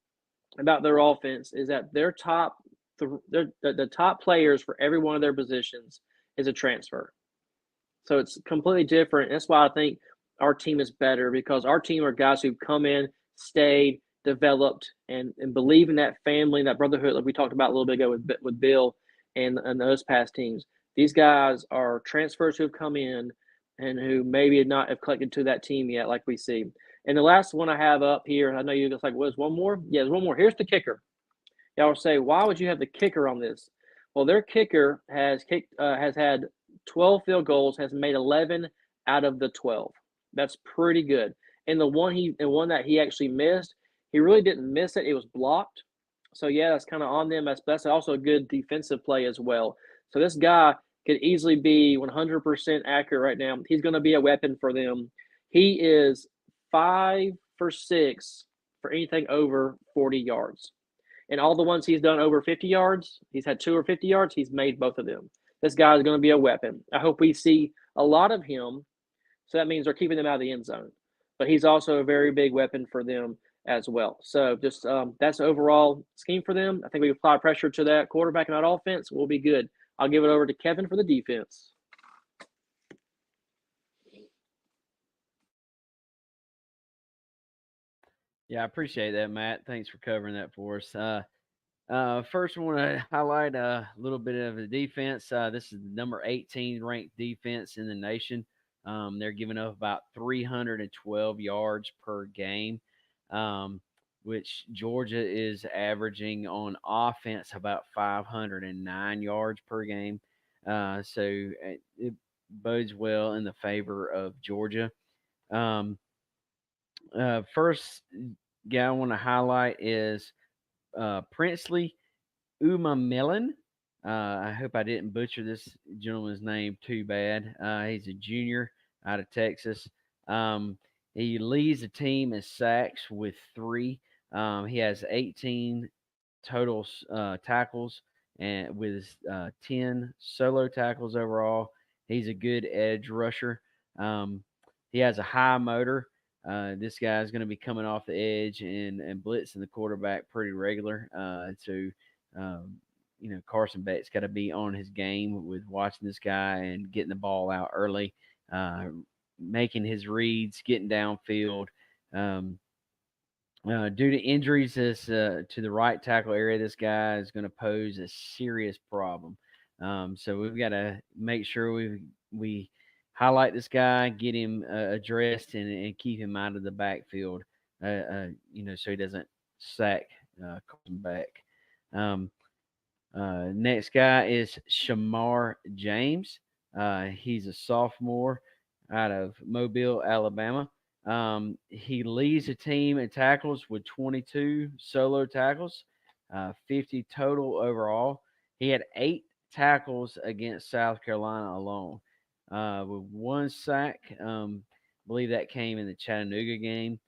about their offense is that the top players for every one of their positions is a transfer. So it's completely different. That's why I think our team is better, because our team are guys who've come in, stayed, developed and believe in that family, that brotherhood, like we talked about a little bit ago with Bill and those past teams. These guys are transfers who have come in and who maybe not have collected to that team yet, like we see. And the last one I have up here, I know you're just like, "Was one more?" Yeah, there's one more. Here's the kicker. Y'all will say, "Why would you have the kicker on this?" Well, their kicker has had 12 field goals, has made 11 out of the 12. That's pretty good. And the one that he actually missed, he really didn't miss it. It was blocked. So yeah, that's kind of on them. That's also a good defensive play as well. So this guy could easily be 100% accurate right now. He's going to be a weapon for them. He is 5 for 6 for anything over 40 yards. And all the ones he's done over 50 yards, he's had 2 or 50 yards, he's made both of them. This guy is going to be a weapon. I hope we see a lot of him. So that means they're keeping them out of the end zone. But he's also a very big weapon for them as well. So just that's the overall scheme for them. I think we apply pressure to that quarterback and that offense. We'll be good. I'll give it over to Kevin for the defense. Yeah, I appreciate that, Matt. Thanks for covering that for us. First, I want to highlight a little bit of the defense. This is the number 18 ranked defense in the nation. They're giving up about 312 yards per game, which Georgia is averaging on offense about 509 yards per game. So it bodes well in the favor of Georgia. First guy I want to highlight is Princely Umamelin. I hope I didn't butcher this gentleman's name too bad. He's a junior out of Texas. He leads the team in sacks with 3. He has 18 total tackles and with 10 solo tackles overall. He's a good edge rusher. He has a high motor. This guy is going to be coming off the edge and blitzing the quarterback pretty regular. Carson Beck's got to be on his game with watching this guy and getting the ball out early, making his reads, getting downfield. Due to injuries to the right tackle area, this guy is going to pose a serious problem. So we've got to make sure we highlight this guy, get him addressed, and keep him out of the backfield. So he doesn't sack Carson Beck. Next guy is Shamar James. He's a sophomore out of Mobile, Alabama. He leads the team in tackles with 22 solo tackles, 50 total overall. He had 8 tackles against South Carolina alone, with 1 sack. I believe that came in the Chattanooga game.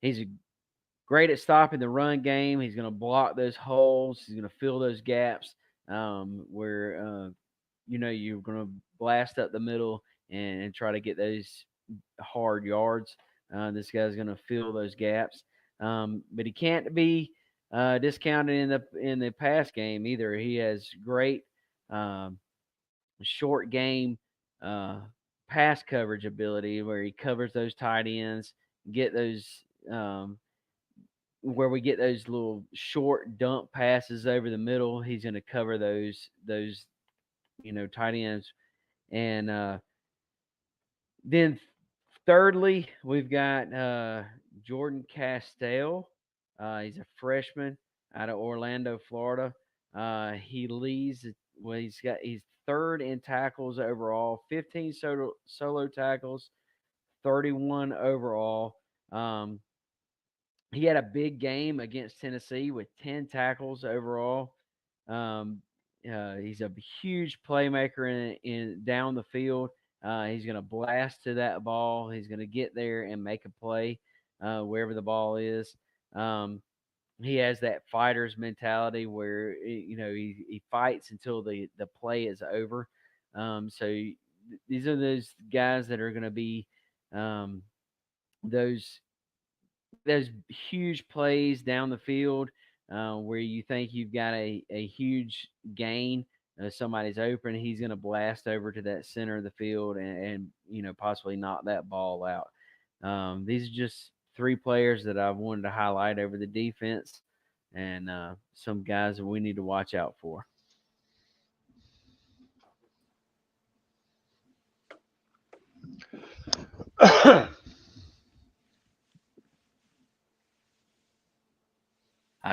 He's great at stopping the run game. He's going to block those holes. He's going to fill those gaps where you're going to blast up the middle and try to get those hard yards. This guy's going to fill those gaps, but he can't be discounted in the pass game either. He has great short game pass coverage ability where he covers those tight ends, get those where we get those little short dump passes over the middle. He's going to cover those tight ends. And then thirdly, we've got Jordan Castell. He's a freshman out of Orlando, Florida. He leads. Well, he's third in tackles overall, 15 solo tackles, 31 overall. He had a big game against Tennessee with 10 tackles overall. He's a huge playmaker in down the field. He's going to blast to that ball. He's going to get there and make a play wherever the ball is. He has that fighter's mentality where he fights until the play is over. So these are those guys that are going to be those huge plays down the field where you think you've got a huge gain. Somebody's open, he's going to blast over to that center of the field and possibly knock that ball out. These are just three players that I wanted to highlight over the defense, and some guys that we need to watch out for. I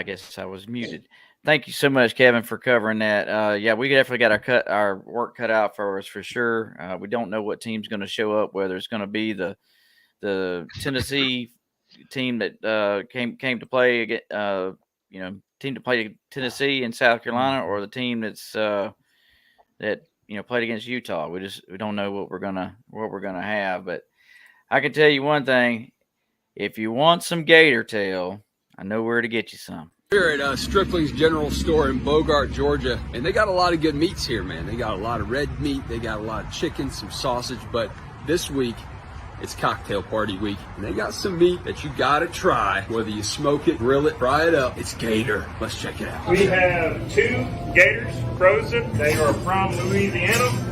guess I was muted. Thank you so much, Kevin, for covering that. Yeah, we definitely got our work cut out for us for sure. We don't know what team's going to show up, whether it's going to be the Tennessee team that came to play again, team to play Tennessee and South Carolina, or the team that played against Utah. We don't know what we're gonna have, but I can tell you one thing: if you want some gator tail, I know where to get you some. We're at Strickland's General Store in Bogart, Georgia, and they got a lot of good meats here, man. They got a lot of red meat, they got a lot of chicken, some sausage, but this week, it's cocktail party week, and they got some meat that you gotta try. Whether you smoke it, grill it, fry it up, it's gator. Let's check it out. We have 2 gators frozen. They are from Louisiana.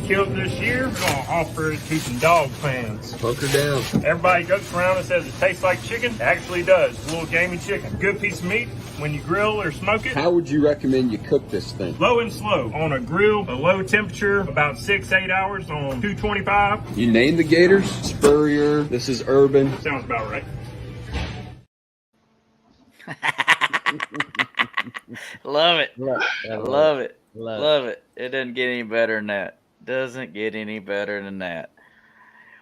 Killed this year. We're going to offer it to some dog fans. Bunker down. Everybody goes around and says it tastes like chicken. It actually does. A little gamey chicken. Good piece of meat when you grill or smoke it. How would you recommend you cook this thing? Low and slow. On a grill, a low temperature, about 6-8 hours on 225. You named the gators? Spurrier. This is Urban. Sounds about right. Love it. Love it. Love it. It doesn't get any better than that. Doesn't get any better than that.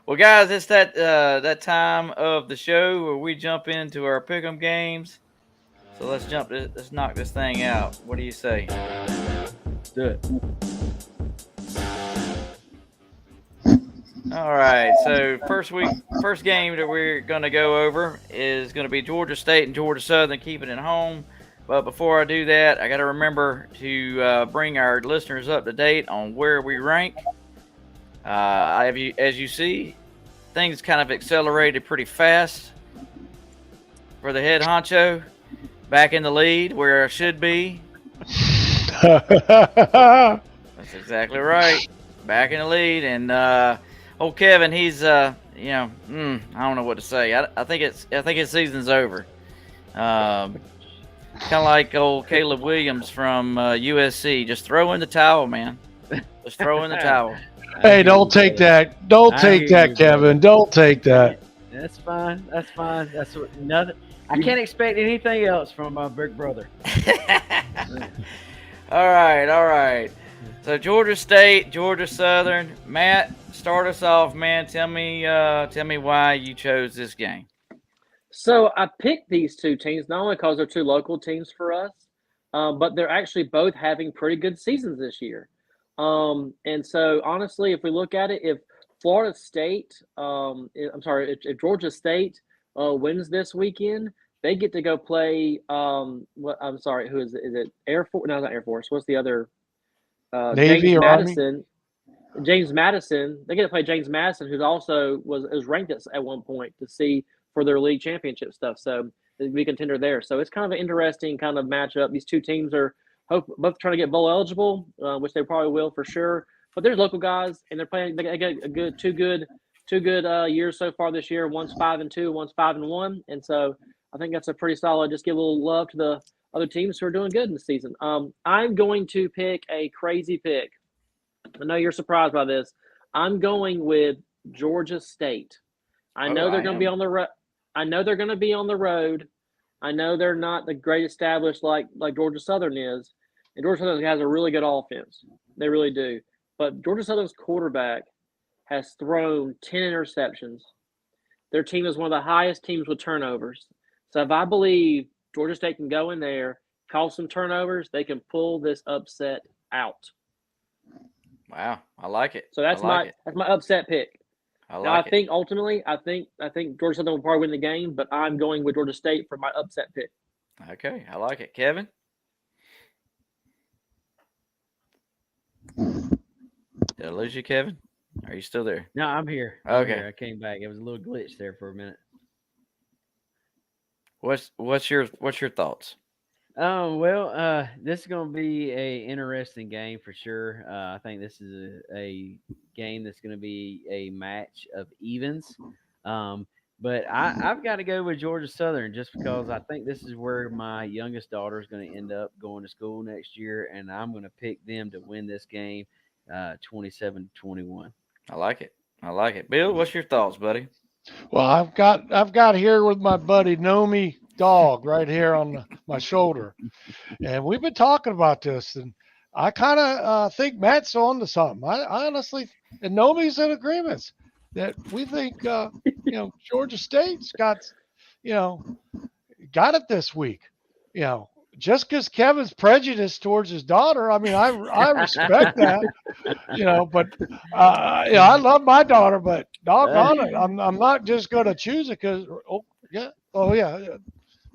Well, guys, it's that time of the show where we jump into our pick'em games. So let's knock this thing out. What do you say? Let's do it. All right. So first game that we're gonna go over is gonna be Georgia State and Georgia Southern, keeping it home. But before I do that, I got to remember to bring our listeners up to date on where we rank. As you see, things kind of accelerated pretty fast for the head honcho. Back in the lead where I should be. That's exactly right. Back in the lead. And old Kevin, he's, I don't know what to say. I think his season's over. Kind of like old Caleb Williams from USC. Just throw in the towel, man. Just throw in the towel. Hey, don't take that. Don't take that, Kevin. Don't take that. That's fine. That's fine. That's what, nothing. I can't expect anything else from my big brother. All right. So Georgia State, Georgia Southern. Matt, start us off, man. Tell me why you chose this game. So I picked these two teams not only because they're two local teams for us, but they're actually both having pretty good seasons this year. And so honestly, if we look at it, if Florida State, if Georgia State wins this weekend, they get to go play. Who is it? Is it Air Force? No, not Air Force. What's the other? Navy James or Madison. Army? James Madison. They get to play James Madison, who's also was ranked at one point to see for their league championship stuff. So it'd be a contender there. So it's kind of an interesting kind of matchup. These two teams are both trying to get bowl eligible, which they probably will for sure. But there's local guys, and they're playing. They get two good years so far this year. One's 5-2, one's 5-1, and so I think that's a pretty solid. Just give a little love to the other teams who are doing good in the season. I'm going to pick a crazy pick. I know you're surprised by this. I'm going with Georgia State. I know they're going to be on the road. I know they're going to be on the road. I know they're not the great established like Georgia Southern is. And Georgia Southern has a really good offense. They really do. But Georgia Southern's quarterback has thrown 10 interceptions. Their team is one of the highest teams with turnovers. So if I believe Georgia State can go in there, cause some turnovers, they can pull this upset out. Wow, I like it. So that's my upset pick. I think ultimately, I think Georgia Southern will probably win the game, but I'm going with Georgia State for my upset pick. Okay, I like it. Kevin? Did I lose you, Kevin? Are you still there? No, I'm here. Okay. I came back. It was a little glitch there for a minute. What's your thoughts? This is going to be a interesting game for sure. I think this is a game that's going to be a match of evens. But I've got to go with Georgia Southern just because I think this is where my youngest daughter is going to end up going to school next year, and I'm going to pick them to win this game, 27-21. I like it. I like it. Bill, what's your thoughts, buddy? Well, I've got here with my buddy Nomi Dog right here on my shoulder, and we've been talking about this, and I kind of think Matt's on to something. I honestly, and Nomi's in agreement that we think Georgia State's got it this week. Just because Kevin's prejudiced towards his daughter, I mean, I respect that. But I love my daughter, but doggone it, I'm not just going to choose it because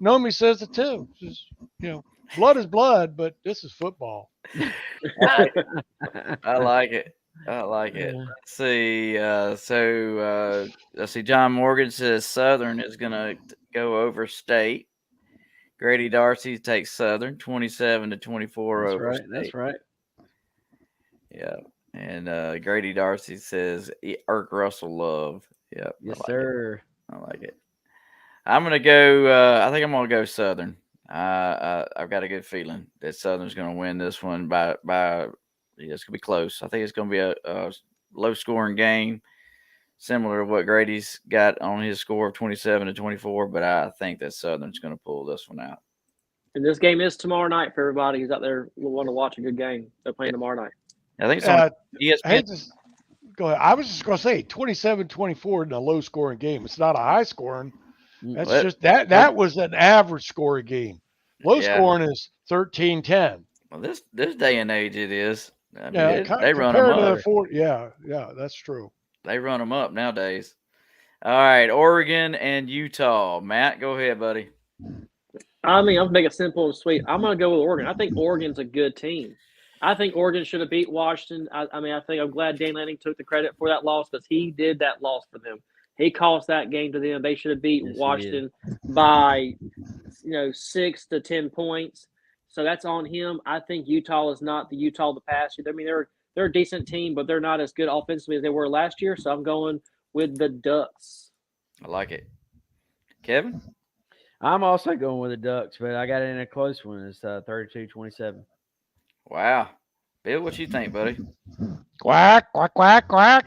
Nomi says it too. Just, blood is blood, but this is football. I like it. I like it. Let's see. Let's see. John Morgan says Southern is going to go over State. Grady Darcy takes Southern 27-24 over State. That's right. Yeah. And Grady Darcy says Irk Russell Love. Yep. Yes, sir. I like it. I'm going to go. I think I'm going to go Southern. I've got a good feeling that Southern's going to win this one by it's going to be close. I think it's going to be a low scoring game, similar to what Grady's got on his score of 27-24, but I think that Southern's going to pull this one out. And this game is tomorrow night for everybody who's out there who want to watch a good game. They're playing tomorrow night. I think it's on ESPN. Go ahead. I was just going to say 27-24 in a low scoring game. It's not a high scoring. That's just that was an average scoring game. Low scoring is 13-10. Well, this day and age it is. I mean, they run them up. Yeah, that's true. They run them up nowadays. All right, Oregon and Utah. Matt, go ahead, buddy. I mean, I'm make it simple and sweet. I'm going to go with Oregon. I think Oregon's a good team. I think Oregon should have beat Washington. I think I'm glad Dan Lanning took the credit for that loss because he did that loss for them. He cost that game to them. They should have beat Washington by 6 to 10 points. So that's on him. I think Utah is not the Utah of the past. I mean, they're a decent team, but they're not as good offensively as they were last year. So I'm going with the Ducks. I like it. Kevin? I'm also going with the Ducks, but I got it in a close one. It's 32-27. Wow. Bill, what you think, buddy? Quack, quack, quack, quack.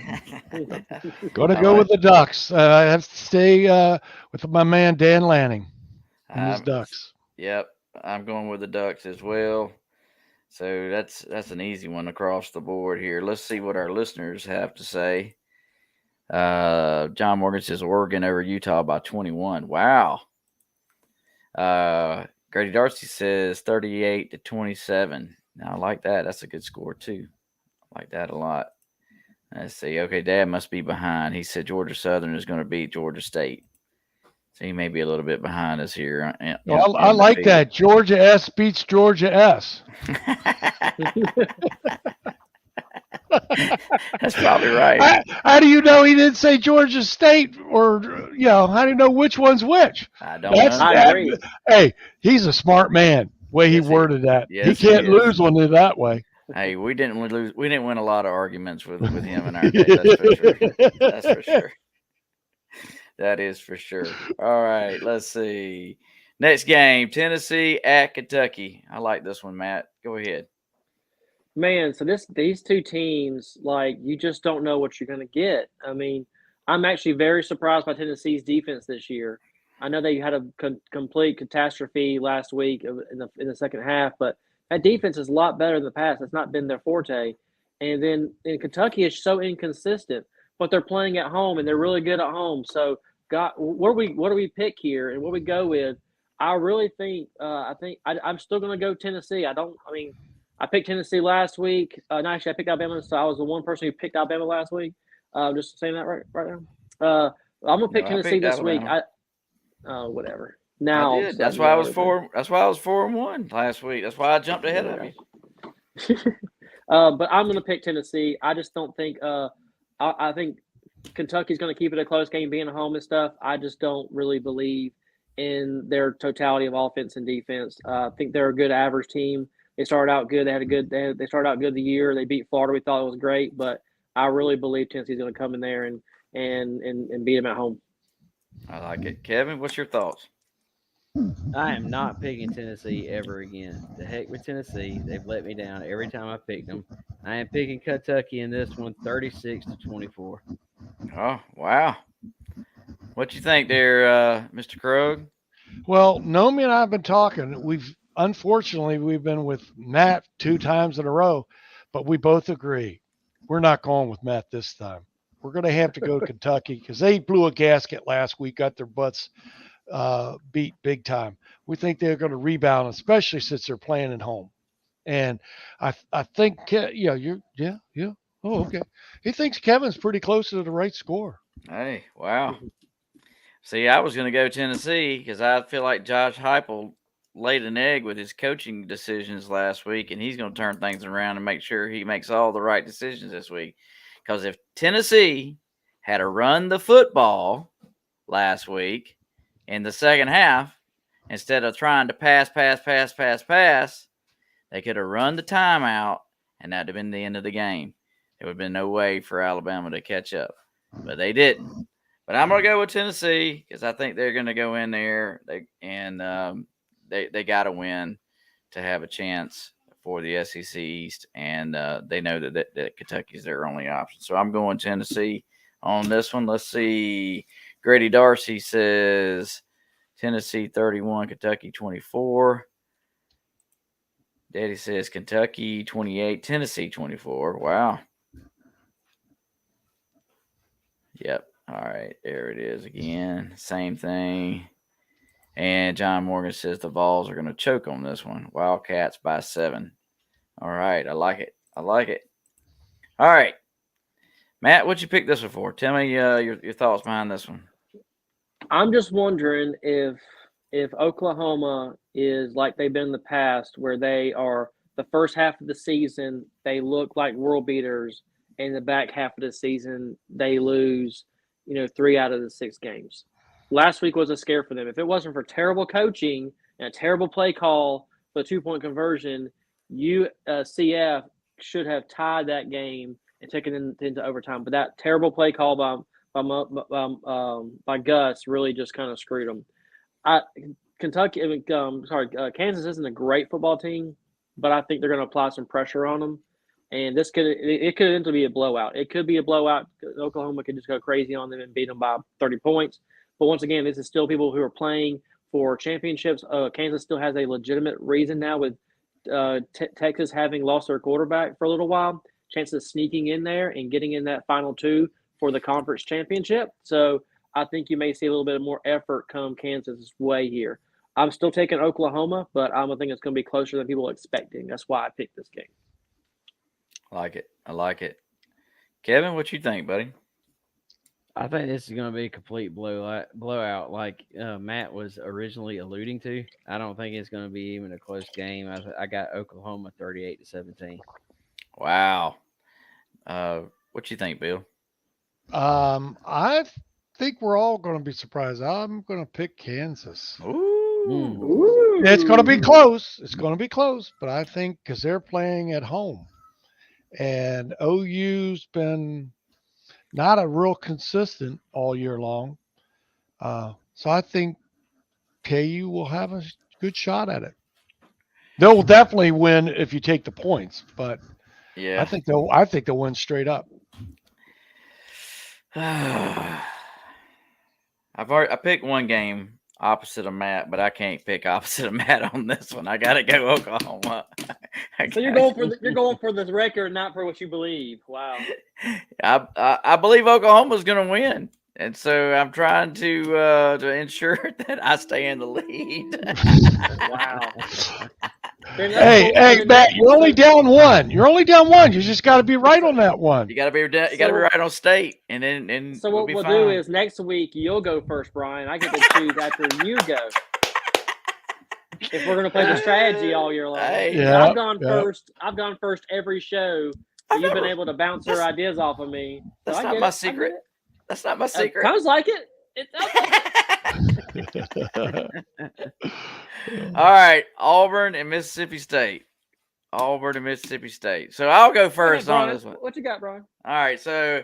Gonna go with the Ducks. I have to stay with my man Dan Lanning and his Ducks. Yep. I'm going with the Ducks as well. So that's an easy one across the board here. Let's see what our listeners have to say. John Morgan says Oregon over Utah by 21. Wow. Grady Darcy says 38-27. Now I like that. That's a good score too. I like that a lot. Let's see. Okay, Dad must be behind. He said Georgia Southern is going to beat Georgia State. So he may be a little bit behind us here. I like that. Georgia S beats Georgia S. That's probably right. How do you know he didn't say Georgia State, or how do you know which one's which? I don't know. I agree. Hey, he's a smart man. Way he worded that. He can't lose one that way. Hey, we didn't lose. We didn't win a lot of arguments with him in our day. That's for sure. That's for sure. That is for sure. All right, let's see. Next game, Tennessee at Kentucky. I like this one, Matt. Go ahead. Man, so these two teams, you just don't know what you're going to get. I mean, I'm actually very surprised by Tennessee's defense this year. I know they had a complete catastrophe last week in the second half, but that defense is a lot better in the past. It's not been their forte. And then in Kentucky is so inconsistent, but they're playing at home and they're really good at home. So, what do we pick here and what we go with? I really think I'm still going to go Tennessee. I picked Tennessee last week. Actually, I picked Alabama, so I was the one person who picked Alabama last week. Just saying that right now. I'm going to pick Tennessee this week. Whatever. Now that's why I was 4. That's why I was 4-1 last week. That's why I jumped ahead of you. But I'm going to pick Tennessee. I just don't think. I think Kentucky's going to keep it a close game, being at home and stuff. I just don't really believe in their totality of offense and defense. I think they're a good average team. They started out good. They started out good the year. They beat Florida. We thought it was great, but I really believe Tennessee's going to come in there and beat them at home. I like it. Kevin, what's your thoughts? I am not picking Tennessee ever again. The heck with Tennessee. They've let me down every time I picked them. I am picking Kentucky in this one, 36-24. Oh, wow. What you think there, Mr. Krug? Well, Nomi and I have been talking. Unfortunately we've been with Matt 2 times in a row, but we both agree we're not going with Matt this time. We're going to have to go Kentucky because they blew a gasket last week, got their butts beat big time. We think they're going to rebound, especially since they're playing at home. And I think yeah. Oh, okay. He thinks Kevin's pretty close to the right score. Hey, wow. See, I was going to go Tennessee because I feel like Josh Heupel laid an egg with his coaching decisions last week, and he's going to turn things around and make sure he makes all the right decisions this week. Because if Tennessee had to run the football last week in the second half, instead of trying to pass, they could have run the timeout, and that would have been the end of the game. There would have been no way for Alabama to catch up. But they didn't. But I'm going to go with Tennessee because I think they're going to go in there they got to win to have a chance for the SEC East, and they know that Kentucky's their only option. So I'm going Tennessee on this one. Let's see. Grady Darcy says Tennessee 31, Kentucky 24. Daddy says Kentucky 28, Tennessee 24. Wow. Yep. All right. There it is again. Same thing. And John Morgan says the Vols are going to choke on this one. Wildcats by 7. All right. I like it. All right. Matt, what'd you pick this one for? Tell me your thoughts behind this one. I'm just wondering if Oklahoma is like they've been in the past, where they are the first half of the season, they look like world beaters, and the back half of the season, they lose, 3 out of the 6 games. Last week was a scare for them. If it wasn't for terrible coaching and a terrible play call for a 2-point conversion, UCF should have tied that game and taken it into overtime. But that terrible play call by Gus really just kind of screwed them. Kansas isn't a great football team, but I think they're going to apply some pressure on them. And it could end up be a blowout. It could be a blowout. Oklahoma could just go crazy on them and beat them by 30 points. But once again, this is still people who are playing for championships. Kansas still has a legitimate reason now with Texas having lost their quarterback for a little while. Chances of sneaking in there and getting in that final 2 for the conference championship. So I think you may see a little bit more effort come Kansas' way here. I'm still taking Oklahoma, but I think it's going to be closer than people are expecting. That's why I picked this game. I like it. Kevin, what you think, buddy? I think this is going to be a complete blowout like Matt was originally alluding to. I don't think it's going to be even a close game. I got Oklahoma 38-17. Wow. What you think, Bill? I think we're all going to be surprised. I'm going to pick Kansas. Ooh. It's going to be close. But I think because they're playing at home, and OU's been not a real consistent all year long. So I think KU will have a good shot at it. They'll definitely win if you take the points, but yeah, I think they'll win straight up. I picked one game opposite of Matt, but I can't pick opposite of Matt on this one. I gotta go Oklahoma. So you're going for the record, not for what you believe. Wow. I believe Oklahoma's gonna win, and so I'm trying to ensure that I stay in the lead. Wow. Hey, Matt, you're only down 1. You just got to be right on that one. You got to be right on state, and then so what we'll do is next week you'll go first, Brian. I get to choose after you go. If we're gonna play the strategy all year long, I've gone first. I've gone first every show. So you've been able to bounce your ideas off of me. That's not my secret. That's not my secret. Sounds like it. All right, Auburn and Mississippi State. So I'll go first on this one. What you got, Brian? All right, so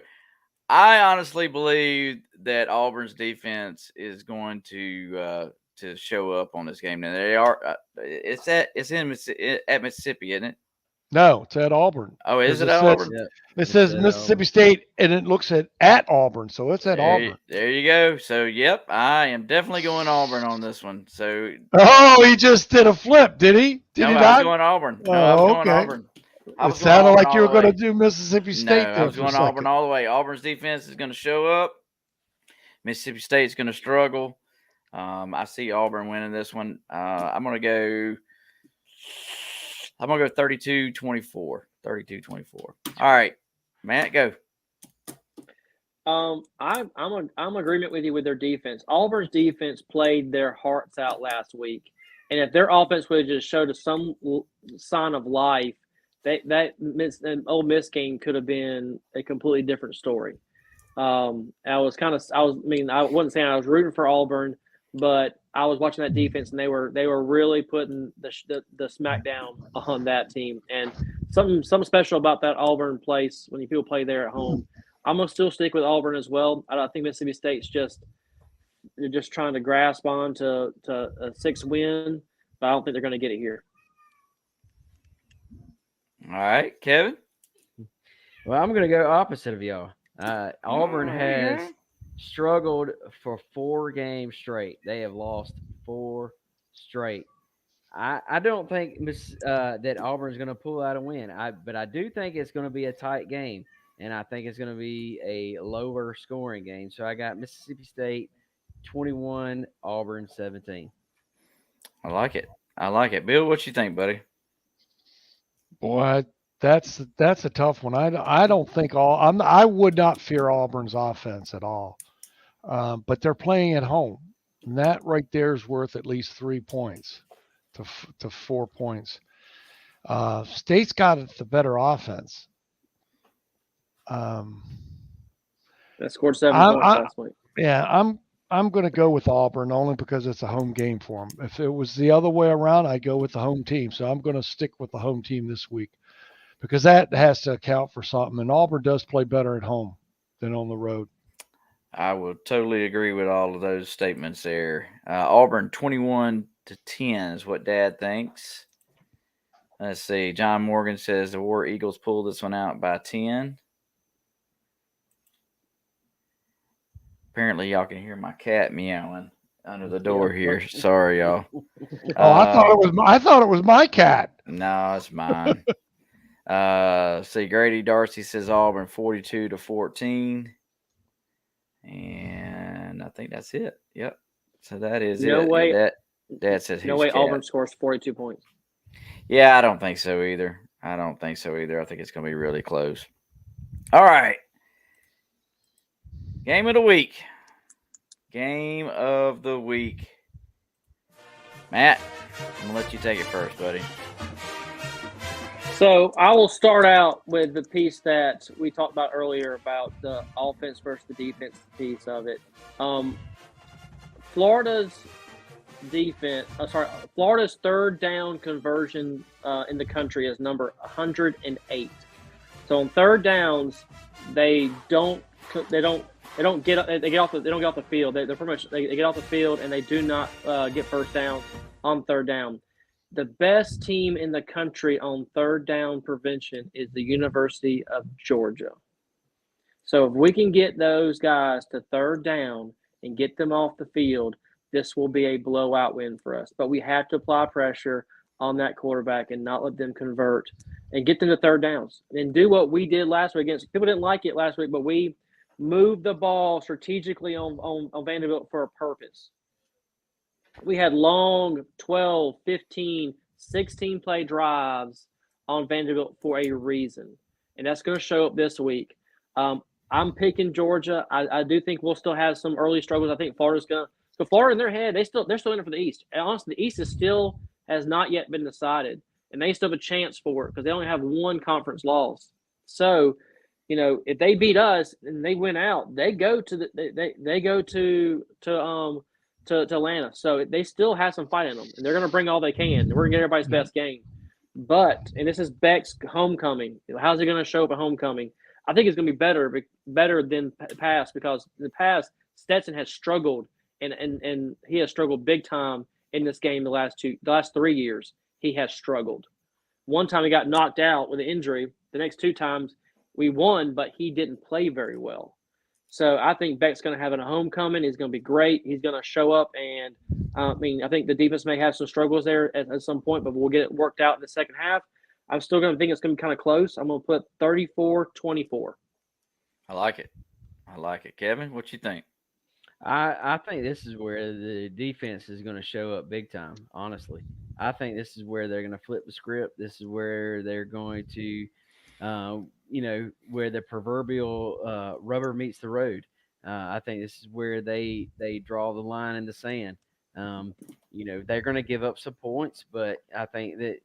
I honestly believe that Auburn's defense is going to show up on this game. And they are. It's at Mississippi, isn't it? No, it's at Auburn. Oh, is 'Cause it at Auburn? Yeah. It says at Mississippi Auburn. State, and it looks at Auburn, so it's at Auburn. There you go. So, yep, I am definitely going Auburn on this one. So, Oh, he just did a flip, did he? Did no, he I was not? going Auburn. No, Oh, I was going okay. Auburn. I It was going sounded Auburn like you all were the going way. to do Mississippi No, State I there was for a going second. Auburn all the way. Auburn's defense is going to show up. Mississippi State's going to struggle. I see Auburn winning this one. I'm going to go 32-24. 32-24. All right, Matt, go. I'm in agreement with you with their defense. Auburn's defense played their hearts out last week, and if their offense would have just showed us some sign of life, that Ole Miss game could have been a completely different story. I wouldn't say I was rooting for Auburn, but I was watching that defense, and they were really putting the smackdown on that team, and something special about that Auburn place when people play there at home. I'm gonna still stick with Auburn as well. I think Mississippi State's they're just trying to grasp on to a 6 win, but I don't think they're going to get it here. All right, Kevin. Well, I'm going to go opposite of y'all. Auburn has struggled for 4 games straight. They have lost 4 straight. I don't think that Auburn's going to pull out a win. But I do think it's going to be a tight game, and I think it's going to be a lower scoring game. So I got Mississippi State 21, Auburn 17. I like it. Bill, what you think, buddy? Boy, that's a tough one. I don't think I would not fear Auburn's offense at all, but they're playing at home, and that right there is worth at least 3 points to 4 points. State's got the better offense. That scored 7 points last week. Yeah, I'm going to go with Auburn only because it's a home game for them. If it was the other way around, I'd go with the home team. So I'm going to stick with the home team this week because that has to account for something. And Auburn does play better at home than on the road. I will totally agree with all of those statements there. Auburn 21-10 is what Dad thinks. Let's see. John Morgan says the War Eagles pulled this one out by 10. Apparently, y'all can hear my cat meowing under the door here. Sorry, y'all. I thought it was my cat. No, it's mine. See, Grady Darcy says Auburn 42-14, and I think that's it. Yep. So that is no it. Way, Dad says no way. Auburn scores 42 points. Yeah, I don't think so either. I think it's going to be really close. All right. Game of the week. Matt, I'm going to let you take it first, buddy. So I will start out with the piece that we talked about earlier about the offense versus the defense piece of it. Florida's third down conversion in the country is number 108. So on third downs, they don't get off the field. They get off the field and they do not get first down on third down. The best team in the country on third down prevention is the University of Georgia. So if we can get those guys to third down and get them off the field, this will be a blowout win for us. But we have to apply pressure on that quarterback and not let them convert and get them to third downs and do what we did last week against. People didn't like it last week, but we moved the ball strategically on Vanderbilt for a purpose. We had long 12, 15, 16-play drives on Vanderbilt for a reason, and that's going to show up this week. I'm picking Georgia. I do think we'll still have some early struggles. I think Florida's going to – so Florida in their head, they're still in it for the East. And honestly, the East has not yet been decided, and they still have a chance for it because they only have one conference loss. So, if they beat us and they win out, they go to Atlanta. So they still have some fight in them, and they're going to bring all they can. We're going to get everybody's best game. But, and this is Beck's homecoming. How's he going to show up at homecoming? I think it's going to be better than past, because in the past Stetson has struggled, and he has struggled big time in this game. The last 3 years he has struggled. One time he got knocked out with an injury. The next 2 times we won, but he didn't play very well. So I think Beck's going to have a homecoming. He's going to be great. He's going to show up, and I think the defense may have some struggles there at some point, but we'll get it worked out in the second half. I'm still going to think it's going to be kind of close. I'm going to put 34-24. I like it. I like it. Kevin, what you think? I think this is where the defense is going to show up big time, honestly. I think this is where they're going to flip the script. This is where they're going to, where the proverbial rubber meets the road. I think this is where they draw the line in the sand. They're going to give up some points, but I think that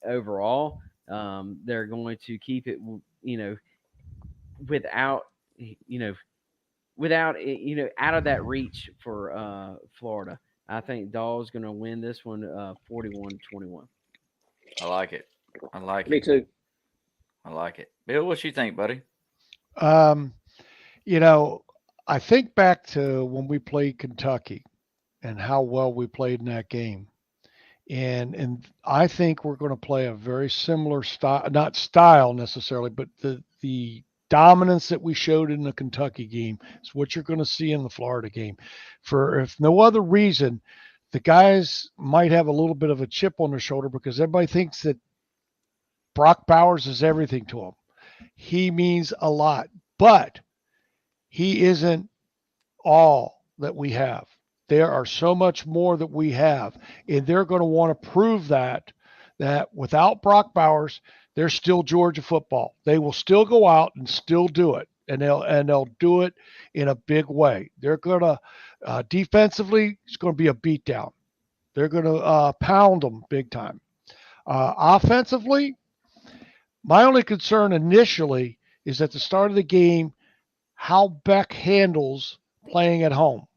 overall, they're going to keep it, without, out of that reach for Florida. I think Dawes going to win this one 41-21. I like it. I like Me it. too. I like it. Bill, what you think, buddy? I think back to when we played Kentucky and how well we played in that game. And I think we're going to play a very similar style, not style necessarily, but the dominance that we showed in the Kentucky game is what you're going to see in the Florida game. For if no other reason, the guys might have a little bit of a chip on their shoulder because everybody thinks that Brock Bowers is everything to them. He means a lot, but he isn't all that we have. There are so much more that we have, and they're going to want to prove that without Brock Bowers, they're still Georgia football. They will still go out and still do it, and they'll do it in a big way. They're going to defensively, it's going to be a beatdown. They're going to pound them big time. Offensively, my only concern initially is at the start of the game how Beck handles playing at home,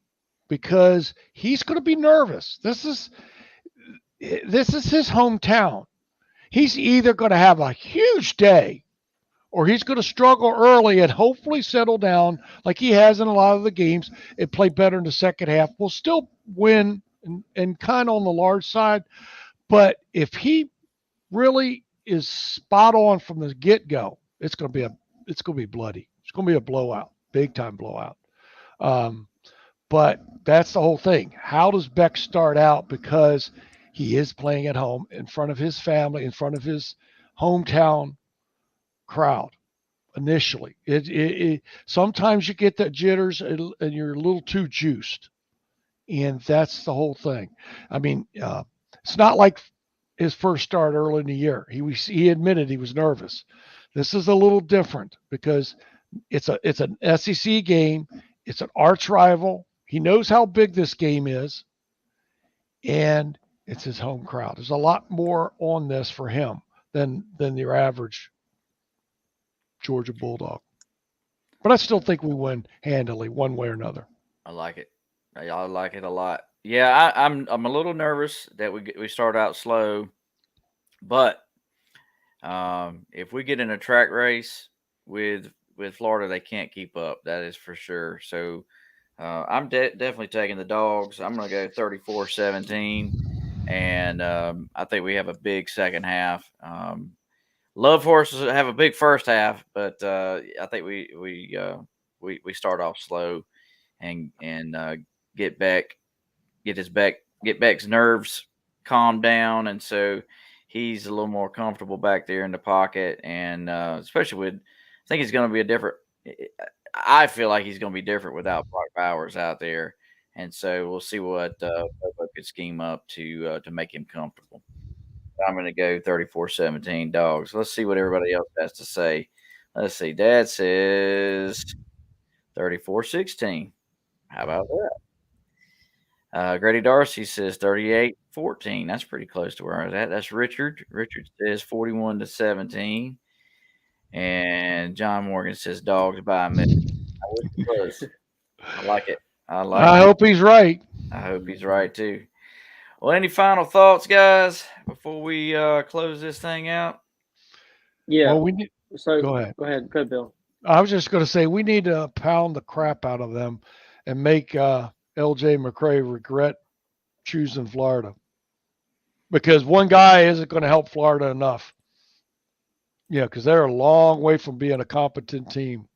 because he's going to be nervous. This is his hometown. He's either going to have a huge day or he's going to struggle early and hopefully settle down like he has in a lot of the games and play better in the second half. We'll still win and kind of on the large side. But if he really is spot on from the get-go, it's going to be bloody. It's going to be a blowout, big time blowout. But that's the whole thing. How does Beck start out? Because he is playing at home in front of his family, in front of his hometown crowd initially. Sometimes you get that jitters and you're a little too juiced. And that's the whole thing. I mean, it's not like his first start early in the year. He admitted he was nervous. This is a little different because it's an SEC game. It's an arch rival. He knows how big this game is, and it's his home crowd. There's a lot more on this for him than your average Georgia Bulldog. But I still think we win handily one way or another. I like it. I like it a lot. Yeah, I'm a little nervous that we start out slow, but if we get in a track race with Florida, they can't keep up. That is for sure. So I'm definitely taking the Dogs. I'm going to go 34-17, and I think we have a big second half. Love Horses have a big first half, but I think we start off slow and get Beck's nerves calmed down, and so he's a little more comfortable back there in the pocket, and especially I think he's going to be a different. I feel like he's going to be different without Brock Bowers out there, and so we'll see what Bobo could scheme up to make him comfortable. I'm going to go 34-17 Dogs. Let's see what everybody else has to say. Let's see. Dad says 34-16. How about that? Grady Darcy says 38-14. That's pretty close to where I was at. That's Richard. Richard says 41-17. And John Morgan says Dogs by a minute. I wish it was. I like it. I hope he's right. I hope he's right too. Well, any final thoughts, guys, before we close this thing out? Yeah. Well, So go ahead. Go ahead, Bill. I was just going to say we need to pound the crap out of them and make L.J. McCray regret choosing Florida, because one guy isn't going to help Florida enough. Yeah, because they're a long way from being a competent team,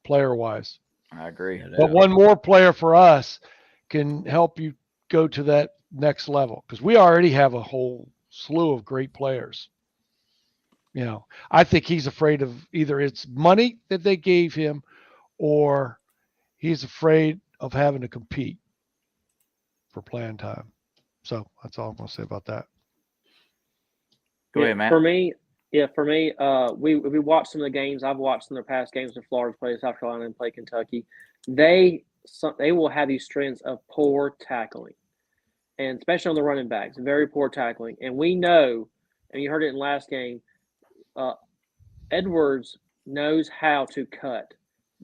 player-wise. I agree. But one more player for us can help you go to that next level, because we already have a whole slew of great players. I think he's afraid of either it's money that they gave him or he's afraid of having to compete for playing time. So that's all I'm going to say about that. Go ahead, Matt. For me, we watched some of the games. I've watched some of the past games when Florida's played South Carolina and play Kentucky. They will have these trends of poor tackling, and especially on the running backs, very poor tackling. And we know, and you heard it in last game, Edwards knows how to cut.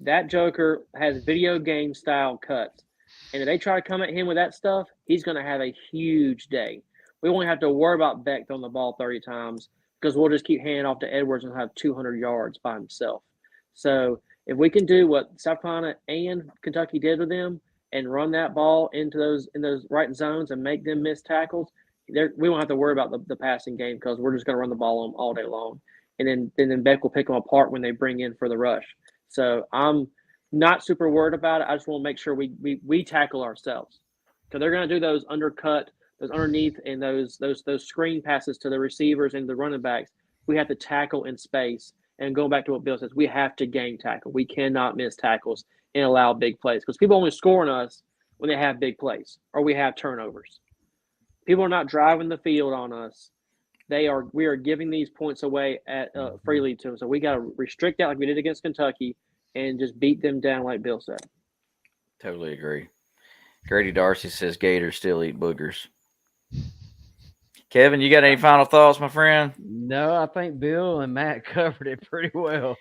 That joker has video game style cuts. And if they try to come at him with that stuff, he's going to have a huge day. We won't have to worry about Beck throwing the ball 30 times because we'll just keep handing off to Edwards and have 200 yards by himself. So if we can do what South Carolina and Kentucky did with them and run that ball into those right zones and make them miss tackles, we won't have to worry about the passing game because we're just going to run the ball on all day long. And then Beck will pick them apart when they bring in for the rush. So I'm not super worried about it. I just want to make sure we tackle ourselves, because they're going to do those undercut, those underneath, and those screen passes to the receivers and the running backs. We have to tackle in space. And going back to what Bill says, we have to game tackle. We cannot miss tackles and allow big plays, because people only score on us when they have big plays or we have turnovers. People are not driving the field on us. We are giving these points away freely to them. So we got to restrict that like we did against Kentucky and just beat them down like Bill said. Totally agree. Grady Darcy says Gators still eat boogers. Kevin, you got any final thoughts, my friend? No, I think Bill and Matt covered it pretty well.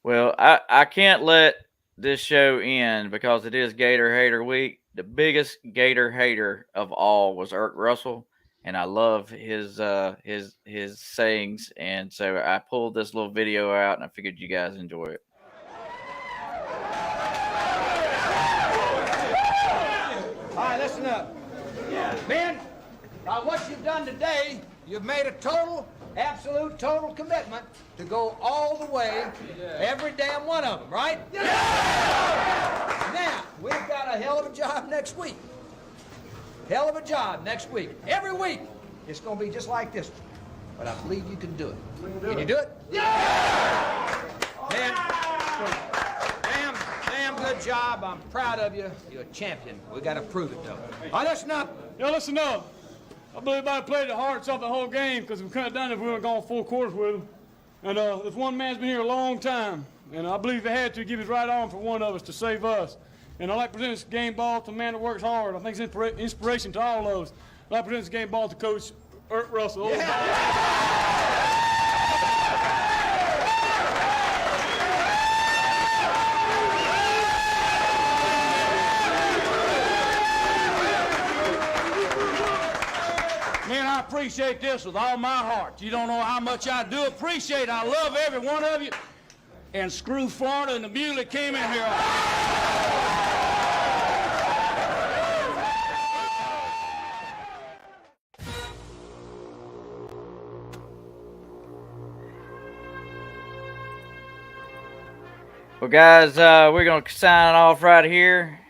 Well, I can't let this show end because it is Gator Hater Week. The biggest Gator hater of all was Irk Russell, and I love his sayings. And so I pulled this little video out, and I figured you guys enjoy it. All right, listen up. Ben, by what you've done today, you've made a absolute total commitment to go all the way, every damn one of them, right? Yeah! Now, we've got a hell of a job next week. Hell of a job next week. Every week, it's going to be just like this one. But I believe you can do it. Can you do it? Yeah! Damn good job. I'm proud of you. You're a champion. We got to prove it, though. All right, listen up. Yo, listen up. I believe everybody played the hearts off the whole game because we couldn't have done it if we weren't going 4 quarters with them. And this one man's been here a long time, and I believe they had to give his right arm for one of us to save us. And I'd like to present this game ball to the man that works hard. I think it's inspiration to all of us. I'd like to present this game ball to Coach Irk Russell. Man, I appreciate this with all my heart. You don't know how much I do appreciate it. I love every one of you. And screw Florida and the mule that came in here. Well, guys, we're going to sign off right here.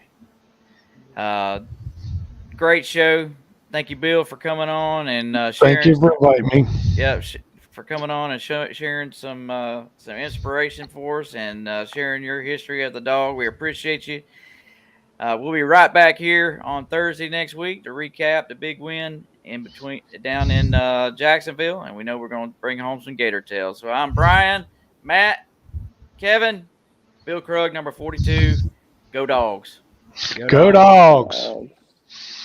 Great show. Thank you, Bill, for coming on and sharing. Thank you for inviting me. Yeah, for coming on and sharing some inspiration for us and sharing your history of the dog. We appreciate you. We'll be right back here on Thursday next week to recap the big win down in Jacksonville, and we know we're going to bring home some Gator Tales. So I'm Brian, Matt, Kevin, Bill Krug, number 42. Go Dogs. Go Dogs.